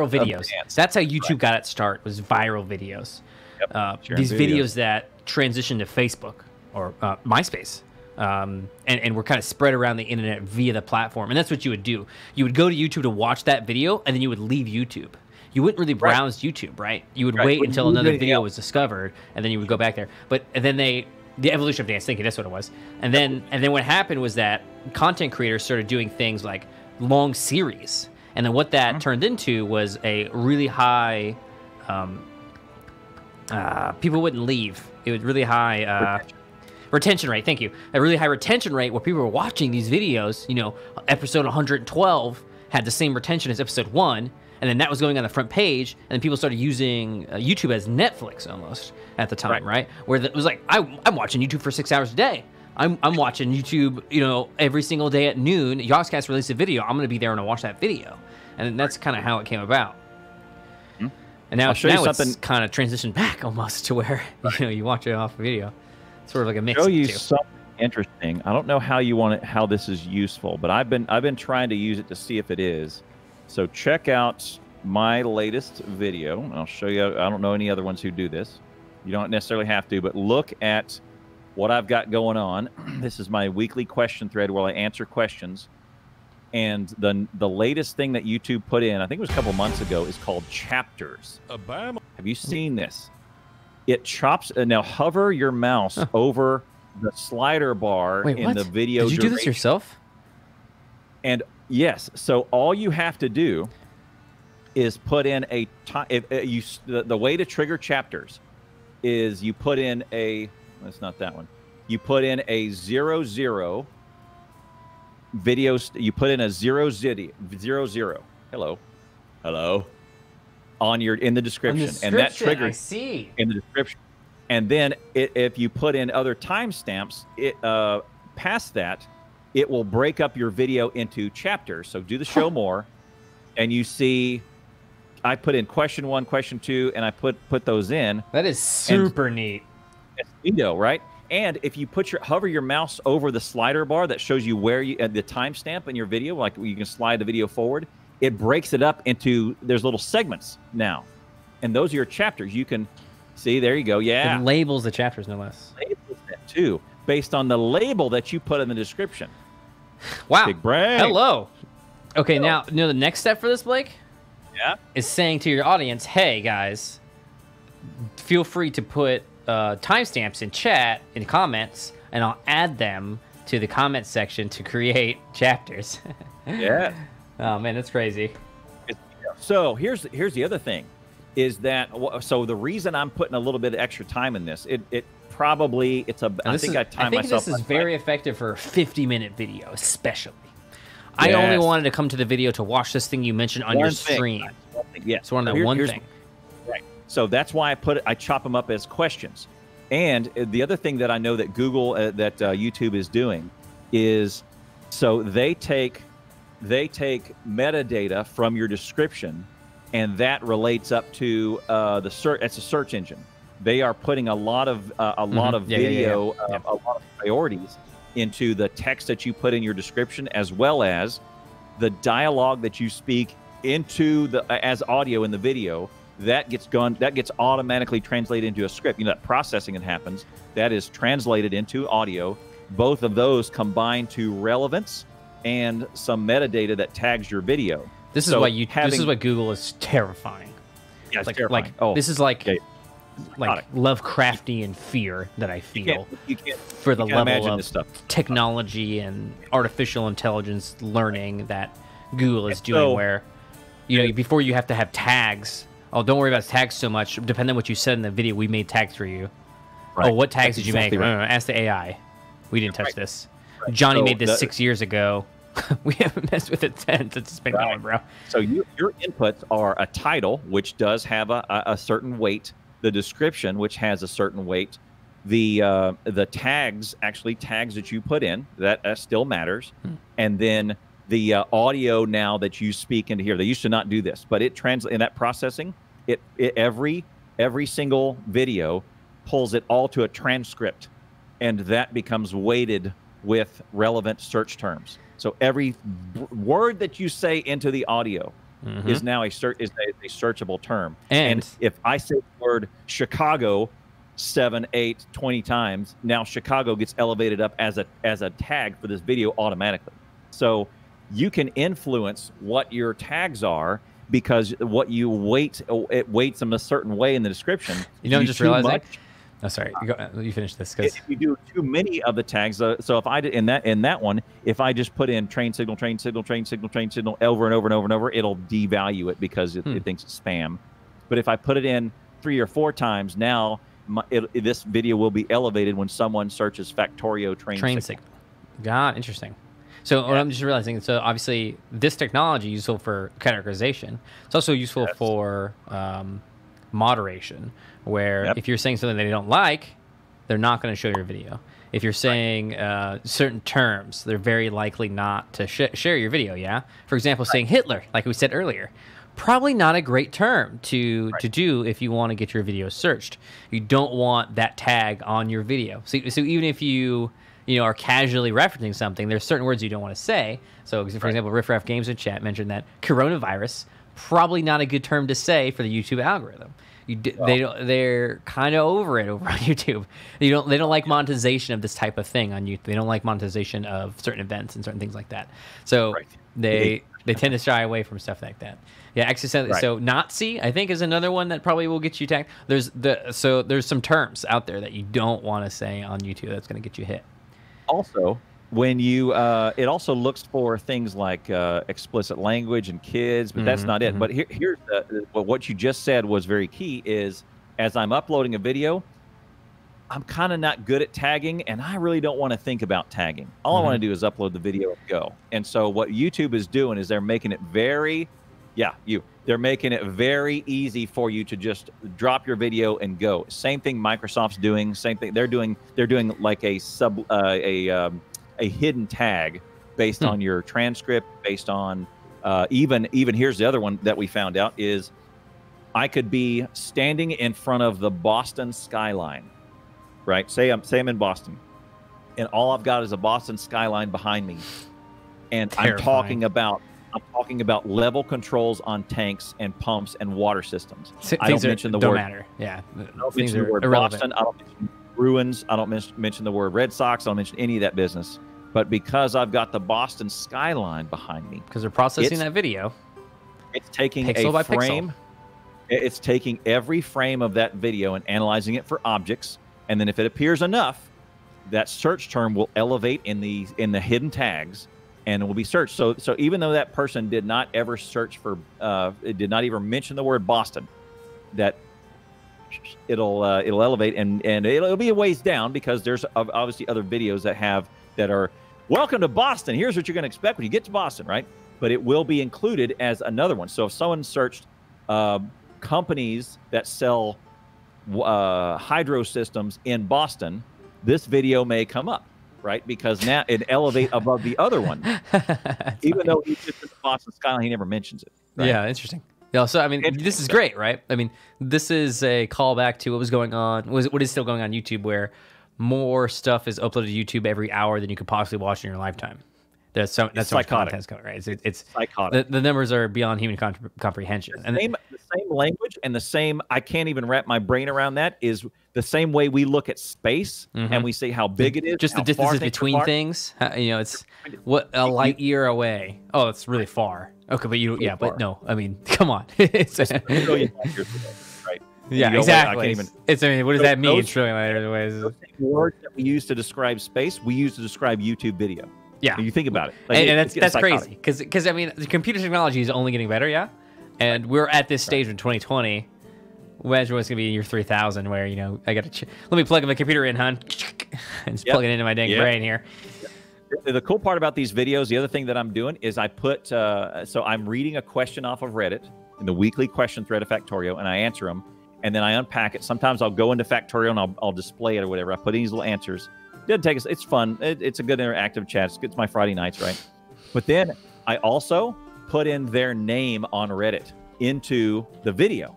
videos. That's how YouTube got its start, was viral videos. Yep, these videos that transitioned to Facebook or MySpace. And were kind of spread around the internet via the platform. And that's what you would do. You would go to YouTube to watch that video, and then you would leave YouTube. You wouldn't really browse YouTube, right? You would wait until another video was discovered, and then you would go back there. And then the evolution of dance thinking, that's what it was. And then what happened was that content creators started doing things like long series. And then what that turned into was a really high, people wouldn't leave. It was really high, retention rate, thank you. A really high retention rate where people were watching these videos. You know, episode 112 had the same retention as episode 1, and then that was going on the front page, and then people started using YouTube as Netflix almost at the time, right? Where it was like, I'm watching YouTube for 6 hours a day. I'm watching YouTube, you know, every single day at noon. Yogscast released a video. I'm going to be there and I'll watch that video. And that's kind of how it came about. And now it's kind of transitioned back almost to where, you know, you watch it off video. Sort of like a mix. Show you something interesting. I don't know how you want it, how this is useful, but I've been trying to use it to see if it is. So check out my latest video. I'll show you. I don't know any other ones who do this. You don't necessarily have to, but look at what I've got going on. This is my weekly question thread where I answer questions. And the latest thing that YouTube put in, I think it was a couple months ago, is called chapters. Have you seen this? It chops. Now hover your mouse over the slider bar in the video. Did you do this yourself? And yes, so all you have to do is put in a the way to trigger chapters is you put in a. That's not that one. You put in a 00 video. You put in a 00. Hello. On your in the description, and that triggers in the description. And then if you put in other timestamps, past that, it will break up your video into chapters. So do the show more, and you see, I put in question 1, question 2, and I put those in. That is super neat. It's neato, right? And if you hover your mouse over the slider bar that shows you where the timestamp in your video, like you can slide the video forward. It breaks it up into, there's little segments now. And those are your chapters. You can see, there you go. Yeah. It labels the chapters, no less. Labels that too, based on the label that you put in the description. Wow. Big brain. Hello. Okay, now, you know the next step for this, Blake? Yeah. Is saying to your audience, hey, guys, feel free to put timestamps in chat, in comments, and I'll add them to the comment section to create chapters. Yeah. Oh man, that's crazy. So here's the other thing, is that so the reason I'm putting a little bit of extra time in this, it probably it's a. I think this is very effective for a 50-minute video, especially. I only wanted to come to the video to watch this thing you mentioned on your stream. Yes, so one thing. Right. So that's why I chop them up as questions. And the other thing that I know that Google, that YouTube is doing, is so they take metadata from your description, and that relates up to the search. It's a search engine. They are putting a lot of video, a lot of priorities into the text that you put in your description, as well as the dialogue that you speak into as audio in the video. That gets automatically translated into a script. You know, that processing that happens, that is translated into audio. Both of those combine to relevance and some metadata that tags your video. This is why this is what Google is terrifying. Yeah, it's terrifying. This is like Lovecraftian fear that I feel for the level of technology and artificial intelligence learning that Google is doing, where before you have to have tags. Oh, don't worry about tags so much. Depending on what you said in the video, we made tags for you. Right. Oh, what tags did you make? Right. Ask the AI. We didn't touch this. Right. Johnny made this 6 years ago. We haven't messed with it since. It's been going, bro. So your inputs are a title, which does have a certain weight. The description, which has a certain weight. The tags, actually tags that you put in, that still matters. And then the audio now that you speak into here. They used to not do this, but it translates in that processing. Every single video pulls it all to a transcript, and that becomes weighted with relevant search terms. So every word that you say into the audio is now a searchable term. And if I say the word Chicago 7, 8, 20 times, now Chicago gets elevated up as a tag for this video automatically. So you can influence what your tags are, because what you weight, it weights them a certain way in the description. I'm just realizing. Oh, sorry. You finish this. If you do too many of the tags, so if I did in that one, if I just put in train signal, train signal, train signal, train signal over and over and over and over, it'll devalue it because it thinks it's spam. But if I put it in 3 or 4 times, now this video will be elevated when someone searches Factorio train signal. God, interesting. So what I'm just realizing, so obviously this technology is useful for categorization. It's also useful for moderation, where if you're saying something they don't like, they're not going to show your video. If you're saying certain terms, they're very likely not to share your video, yeah? For example, saying Hitler, like we said earlier, probably not a great term to do if you want to get your video searched. You don't want that tag on your video. So even if you are casually referencing something, there's certain words you don't want to say. So, for example, Riff Raff Games in chat mentioned that coronavirus, probably not a good term to say for the YouTube algorithm. They're kind of over it over on YouTube. They don't like monetization of this type of thing on YouTube. They don't like monetization of certain events and certain things like that. So they tend to shy away from stuff like that. Yeah, so Nazi, I think, is another one that probably will get you tagged. There's some terms out there that you don't want to say on YouTube that's going to get you hit. Also, when you it also looks for things like explicit language and kids, but that's not it. But here's what you just said was very key. Is as I'm uploading a video, I'm kind of not good at tagging, and I really don't want to think about tagging. All I want to do is upload the video and go. And so what YouTube is doing is they're making it very easy for you to just drop your video and go. Same thing Microsoft's doing. Same thing they're doing like a hidden tag based on your transcript, based on even here's the other one that we found out is I could be standing in front of the Boston skyline, right? Say I'm in Boston, and all I've got is a Boston skyline behind me, and I'm talking about level controls on tanks and pumps and water systems. I don't mention the word. Matter. Yeah, I don't mention the word Boston. I don't mention Bruins. I don't mention the word Red Sox. I don't mention any of that business. But because I've got the Boston skyline behind me, because they're processing that video, it's taking a frame. It's taking every frame of that video and analyzing it for objects, and then if it appears enough, that search term will elevate in the hidden tags, and it will be searched. So even though that person did not ever search for, did not even mention the word Boston, that it'll elevate, and it'll be a ways down because there's obviously other videos that are welcome to Boston. Here's what you're going to expect when you get to Boston, right? But it will be included as another one. So if someone searched companies that sell hydro systems in Boston, this video may come up, right? Because now it elevate above the other one, even though he's just in the Boston skyline, he never mentions it. Right? Yeah, interesting. Yeah, so I mean, this is great, right? I mean, this is a callback to what was going on, what is still going on YouTube, where more stuff is uploaded to YouTube every hour than you could possibly watch in your lifetime. That's so much content coming, right? It's psychotic. The numbers are beyond human comprehension. The same language and the same. I can't even wrap my brain around that. Is the same way we look at space and we see how big it is, just the distances between things. You know, it's what a light year away. Oh, that's really far. Okay, but but no. I mean, come on. It's a million light years away, right? Yeah, exactly. What does that mean? Trillion light years away. Those words that we use to describe space, we use to describe YouTube video. Yeah, you think about it, and that's crazy because I mean, the computer technology is only getting better, yeah, and we're at this stage in 2020. Imagine what's gonna be in year 3000, where I got to let me plug the computer in, hon, and just plug it into my dang brain here. The cool part about these videos, the other thing that I'm doing is I put so I'm reading a question off of Reddit in the weekly question thread of Factorio, and I answer them, and then I unpack it. Sometimes I'll go into Factorio and I'll display it or whatever. I put in these little answers. Doesn't take us. It's fun. It's a good interactive chat. It's my Friday nights, right? But then I also put in their name on Reddit into the video,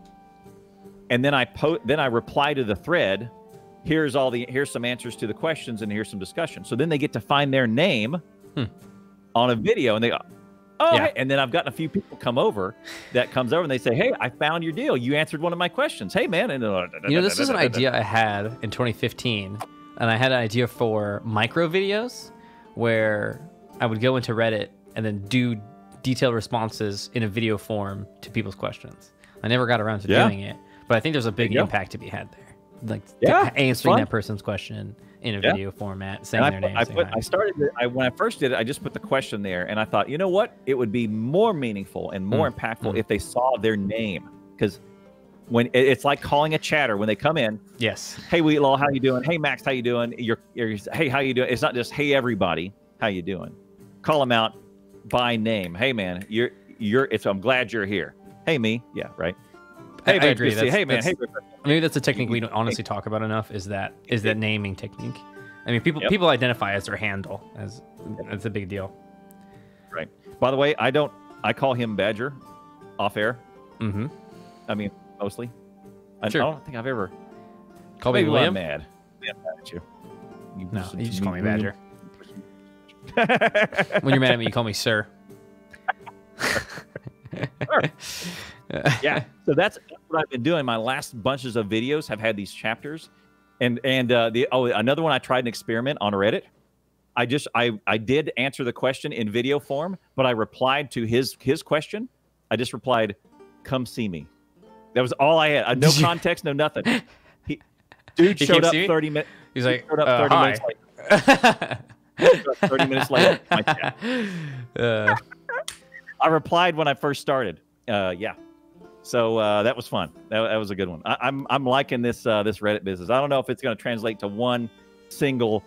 and then I reply to the thread. Here's some answers to the questions, and here's some discussion. So then they get to find their name on a video, and they go, oh, yeah. Hey. And then I've gotten a few people come over and they say, hey, I found your deal. You answered one of my questions. Hey, man. And this is an idea I had in 2015. And I had an idea for micro videos where I would go into Reddit and then do detailed responses in a video form to people's questions. I never got around to doing it, but I think there's a big impact to be had there. Like answering that person's question in a video format, saying their name. When I first did it, I just put the question there, and I thought, you know what? It would be more meaningful and more impactful if they saw their name, because when it's like calling a chatter when they come in. Yes. Hey, Wheatlaw, how you doing? Hey, Max, how you doing? Hey, how you doing? It's not just hey, everybody, how you doing? Call them out by name. Hey, man, I'm glad you're here. Hey, me, yeah, right. Hey, I agree. Hey, man. Hey, maybe that's a technique we don't honestly talk about enough. Is that naming technique? I mean, people identify as their handle as it's a big deal. Right. By the way, I call him Badger, off air. Mm-hmm. I mean. Mostly. Sure. I don't think I've ever called me William. I'm mad at you. No, you just call me Badger. When you're mad at me, you call me Sir. Yeah. So that's what I've been doing. My last bunches of videos have had these chapters, and another one I tried an experiment on Reddit. I did answer the question in video form, but I replied to his question. I just replied, "Come see me." That was all I had. No context, no nothing. Dude showed up 30 minutes. He's like, showed up 30 minutes later. 30 minutes later. My chat. I replied when I first started. Yeah. So that was fun. That was a good one. I'm liking this Reddit business. I don't know if it's going to translate to one single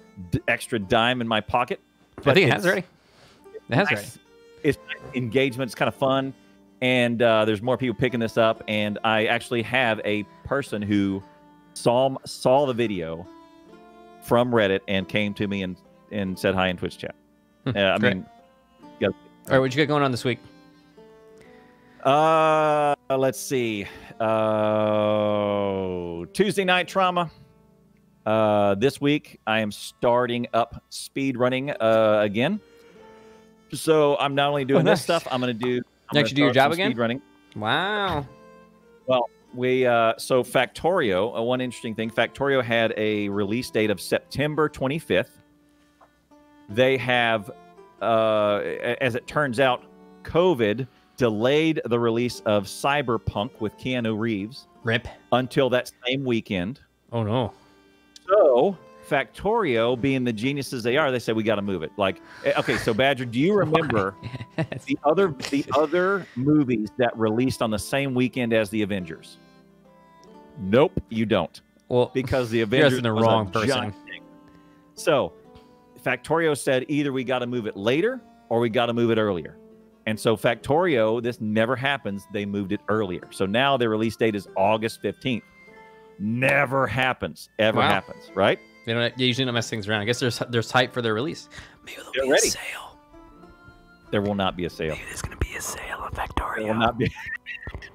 extra dime in my pocket. I think it has already. It has already. It's engagement. It's kind of fun. And there's more people picking this up. And I actually have a person who saw the video from Reddit and came to me and said hi in Twitch chat. I mean, all right, what you got going on this week? Let's see. Tuesday Night Trauma. This week I am starting up speed running again. So I'm not only doing this stuff, I'm going to do. You actually do your job again? Speed running. Wow. Well, so Factorio. One interesting thing. Factorio had a release date of September 25th. They have, as it turns out, COVID delayed the release of Cyberpunk with Keanu Reeves. RIP. Until that same weekend. Oh no. So Factorio, being the geniuses they are, they said we got to move it. Like, okay, so Badger, do you remember the other movies that released on the same weekend as the Avengers? Nope, you don't. Well, Because the you're Avengers asking the was a wrong person. giant thing. So, Factorio said either we got to move it later or we got to move it earlier. And so Factorio, this never happens. They moved it earlier. So now their release date is August 15th. Never happens. Ever happens, right? They usually don't mess things around. I guess there's hype for their release. Maybe there'll be ready. a sale. There will not be a sale. Maybe there's going to be a sale on Factorio. There will not be.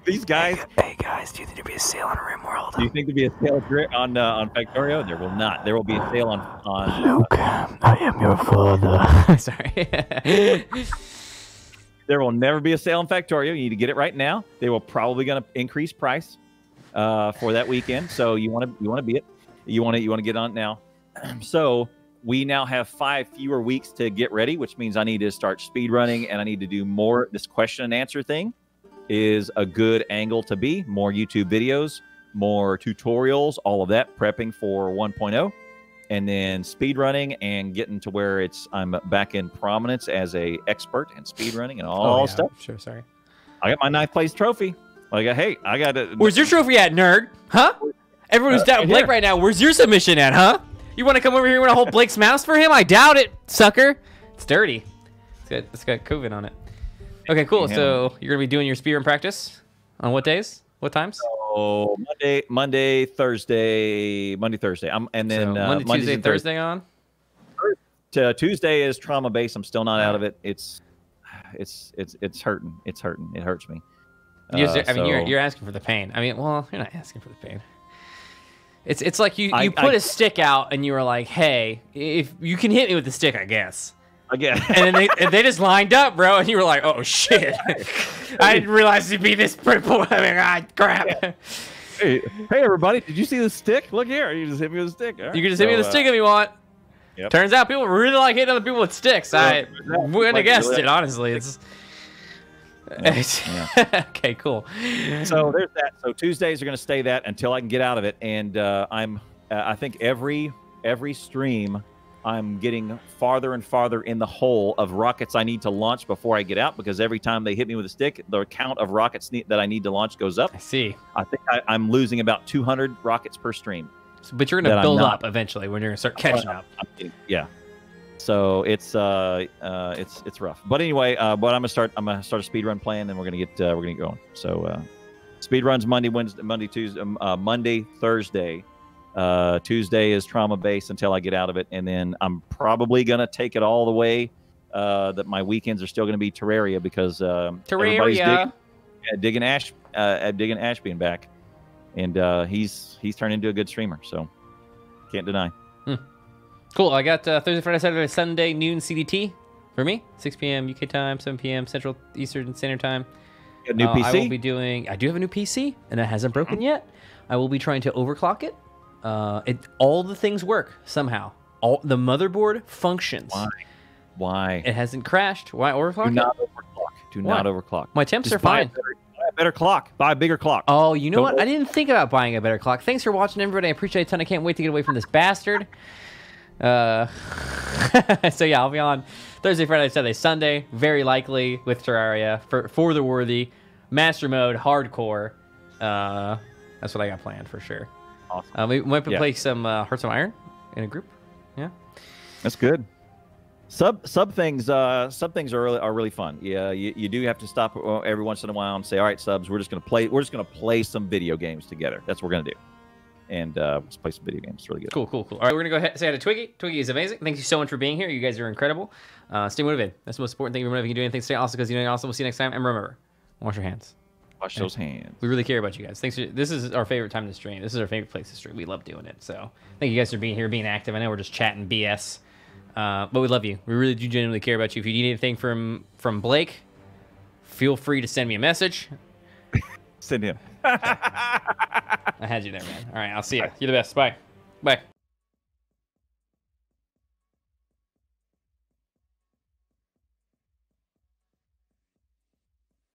These guys. Hey guys, do you think there'll be a sale on RimWorld? Do you think there'll be a sale on Factorio? There will not. There will be a sale on Luke, I am your father. Sorry. There will never be a sale on Factorio. You need to get it right now. They will probably going to increase price for that weekend. So you want to be it. You want to get on it now. So we now have 5 fewer weeks to get ready, which means I need to start speed running and I need to do more. This question and answer thing is a good angle to be. More YouTube videos, more tutorials, all of that, prepping for 1.0. And then speed running and getting to where I'm back in prominence as a expert in speed running and all stuff. Sure, sorry. I got my 9th place trophy. I got it. Where's your trophy at, nerd? Huh? Everyone who's doubting Blake right now, where's your submission at, huh? You want to come over here and want to hold Blake's mouse for him? I doubt it, sucker. It's dirty. It's got COVID on it. Okay, cool. So you're gonna be doing your speed run practice on what days? What times? So Monday, Thursday. And then Monday, Tuesday, Thursday on. Tuesday is trauma base. I'm still not out of it. It's hurting. It's hurting. It hurts me. You're asking for the pain. I mean, well, you're not asking for the pain. It's like you put a stick out and you were like, hey, if you can hit me with the stick, I guess. Again. And then they just lined up, bro, and you were like, oh shit. I didn't realize it'd be this purple. I mean, crap. Yeah. Hey, everybody, did you see the stick? Look here. You just hit me with a stick. Right. You can just hit me with a stick if you want. Yep. Turns out people really like hitting other people with sticks. I wouldn't have guessed it, honestly. It's okay, cool. So there's that. So Tuesdays are going to stay that until I can get out of it. And I think every stream, I'm getting farther and farther in the hole of rockets I need to launch before I get out, because every time they hit me with a stick, the count of rockets that I need to launch goes up. I see. I think I'm losing about 200 rockets per stream. But you're going to build up eventually when you're going to start catching up. Yeah. So it's rough. But anyway, but I'm gonna start a speed run plan, and we're gonna get going. So speed runs Monday, Tuesday, Monday, Thursday. Tuesday is trauma base until I get out of it, and then I'm probably gonna take it all the way. That my weekends are still gonna be Terraria, because everybody's digging Ash being back, and he's turned into a good streamer. So can't deny. Cool. I got Thursday, Friday, Saturday, Sunday, noon CDT for me. 6 p.m. UK time, 7 p.m. Central Eastern Standard Time. A new PC? I do have a new PC, and it hasn't broken yet. I will be trying to overclock it. All the things work somehow. All the motherboard functions. Why? It hasn't crashed. Why overclock? Do not overclock. My temps are fine. Buy a better clock. Buy a bigger clock. Oh, you know what? I didn't think about buying a better clock. Thanks for watching, everybody. I appreciate it a ton. I can't wait to get away from this bastard. So yeah, I'll be on Thursday, Friday, Saturday, Sunday, very likely with Terraria for the worthy master mode, hardcore. That's what I got planned for sure. Awesome. We might play some Hearts of Iron in a group. Yeah, that's good. Sub things are really fun. Yeah, you do have to stop every once in a while and say, all right, subs, we're just gonna play some video games together. That's what we're gonna do. And let's play some video games. It's really good. Cool. All right, we're going to go ahead and say hi to Twiggy. Twiggy is amazing. Thank you so much for being here. You guys are incredible. Stay motivated. That's the most important thing. Remember, if you can do anything, stay awesome, because you know awesome. We'll see you next time. And remember, wash your hands. Wash those hands. We really care about you guys. Thanks. This is our favorite time to stream. This is our favorite place to stream. We love doing it. So thank you guys for being here, being active. I know we're just chatting BS, but we love you. We really do genuinely care about you. If you need anything from Blake, feel free to send me a message. Send him. I had you there, man. All right, I'll see you. You're the best. Bye.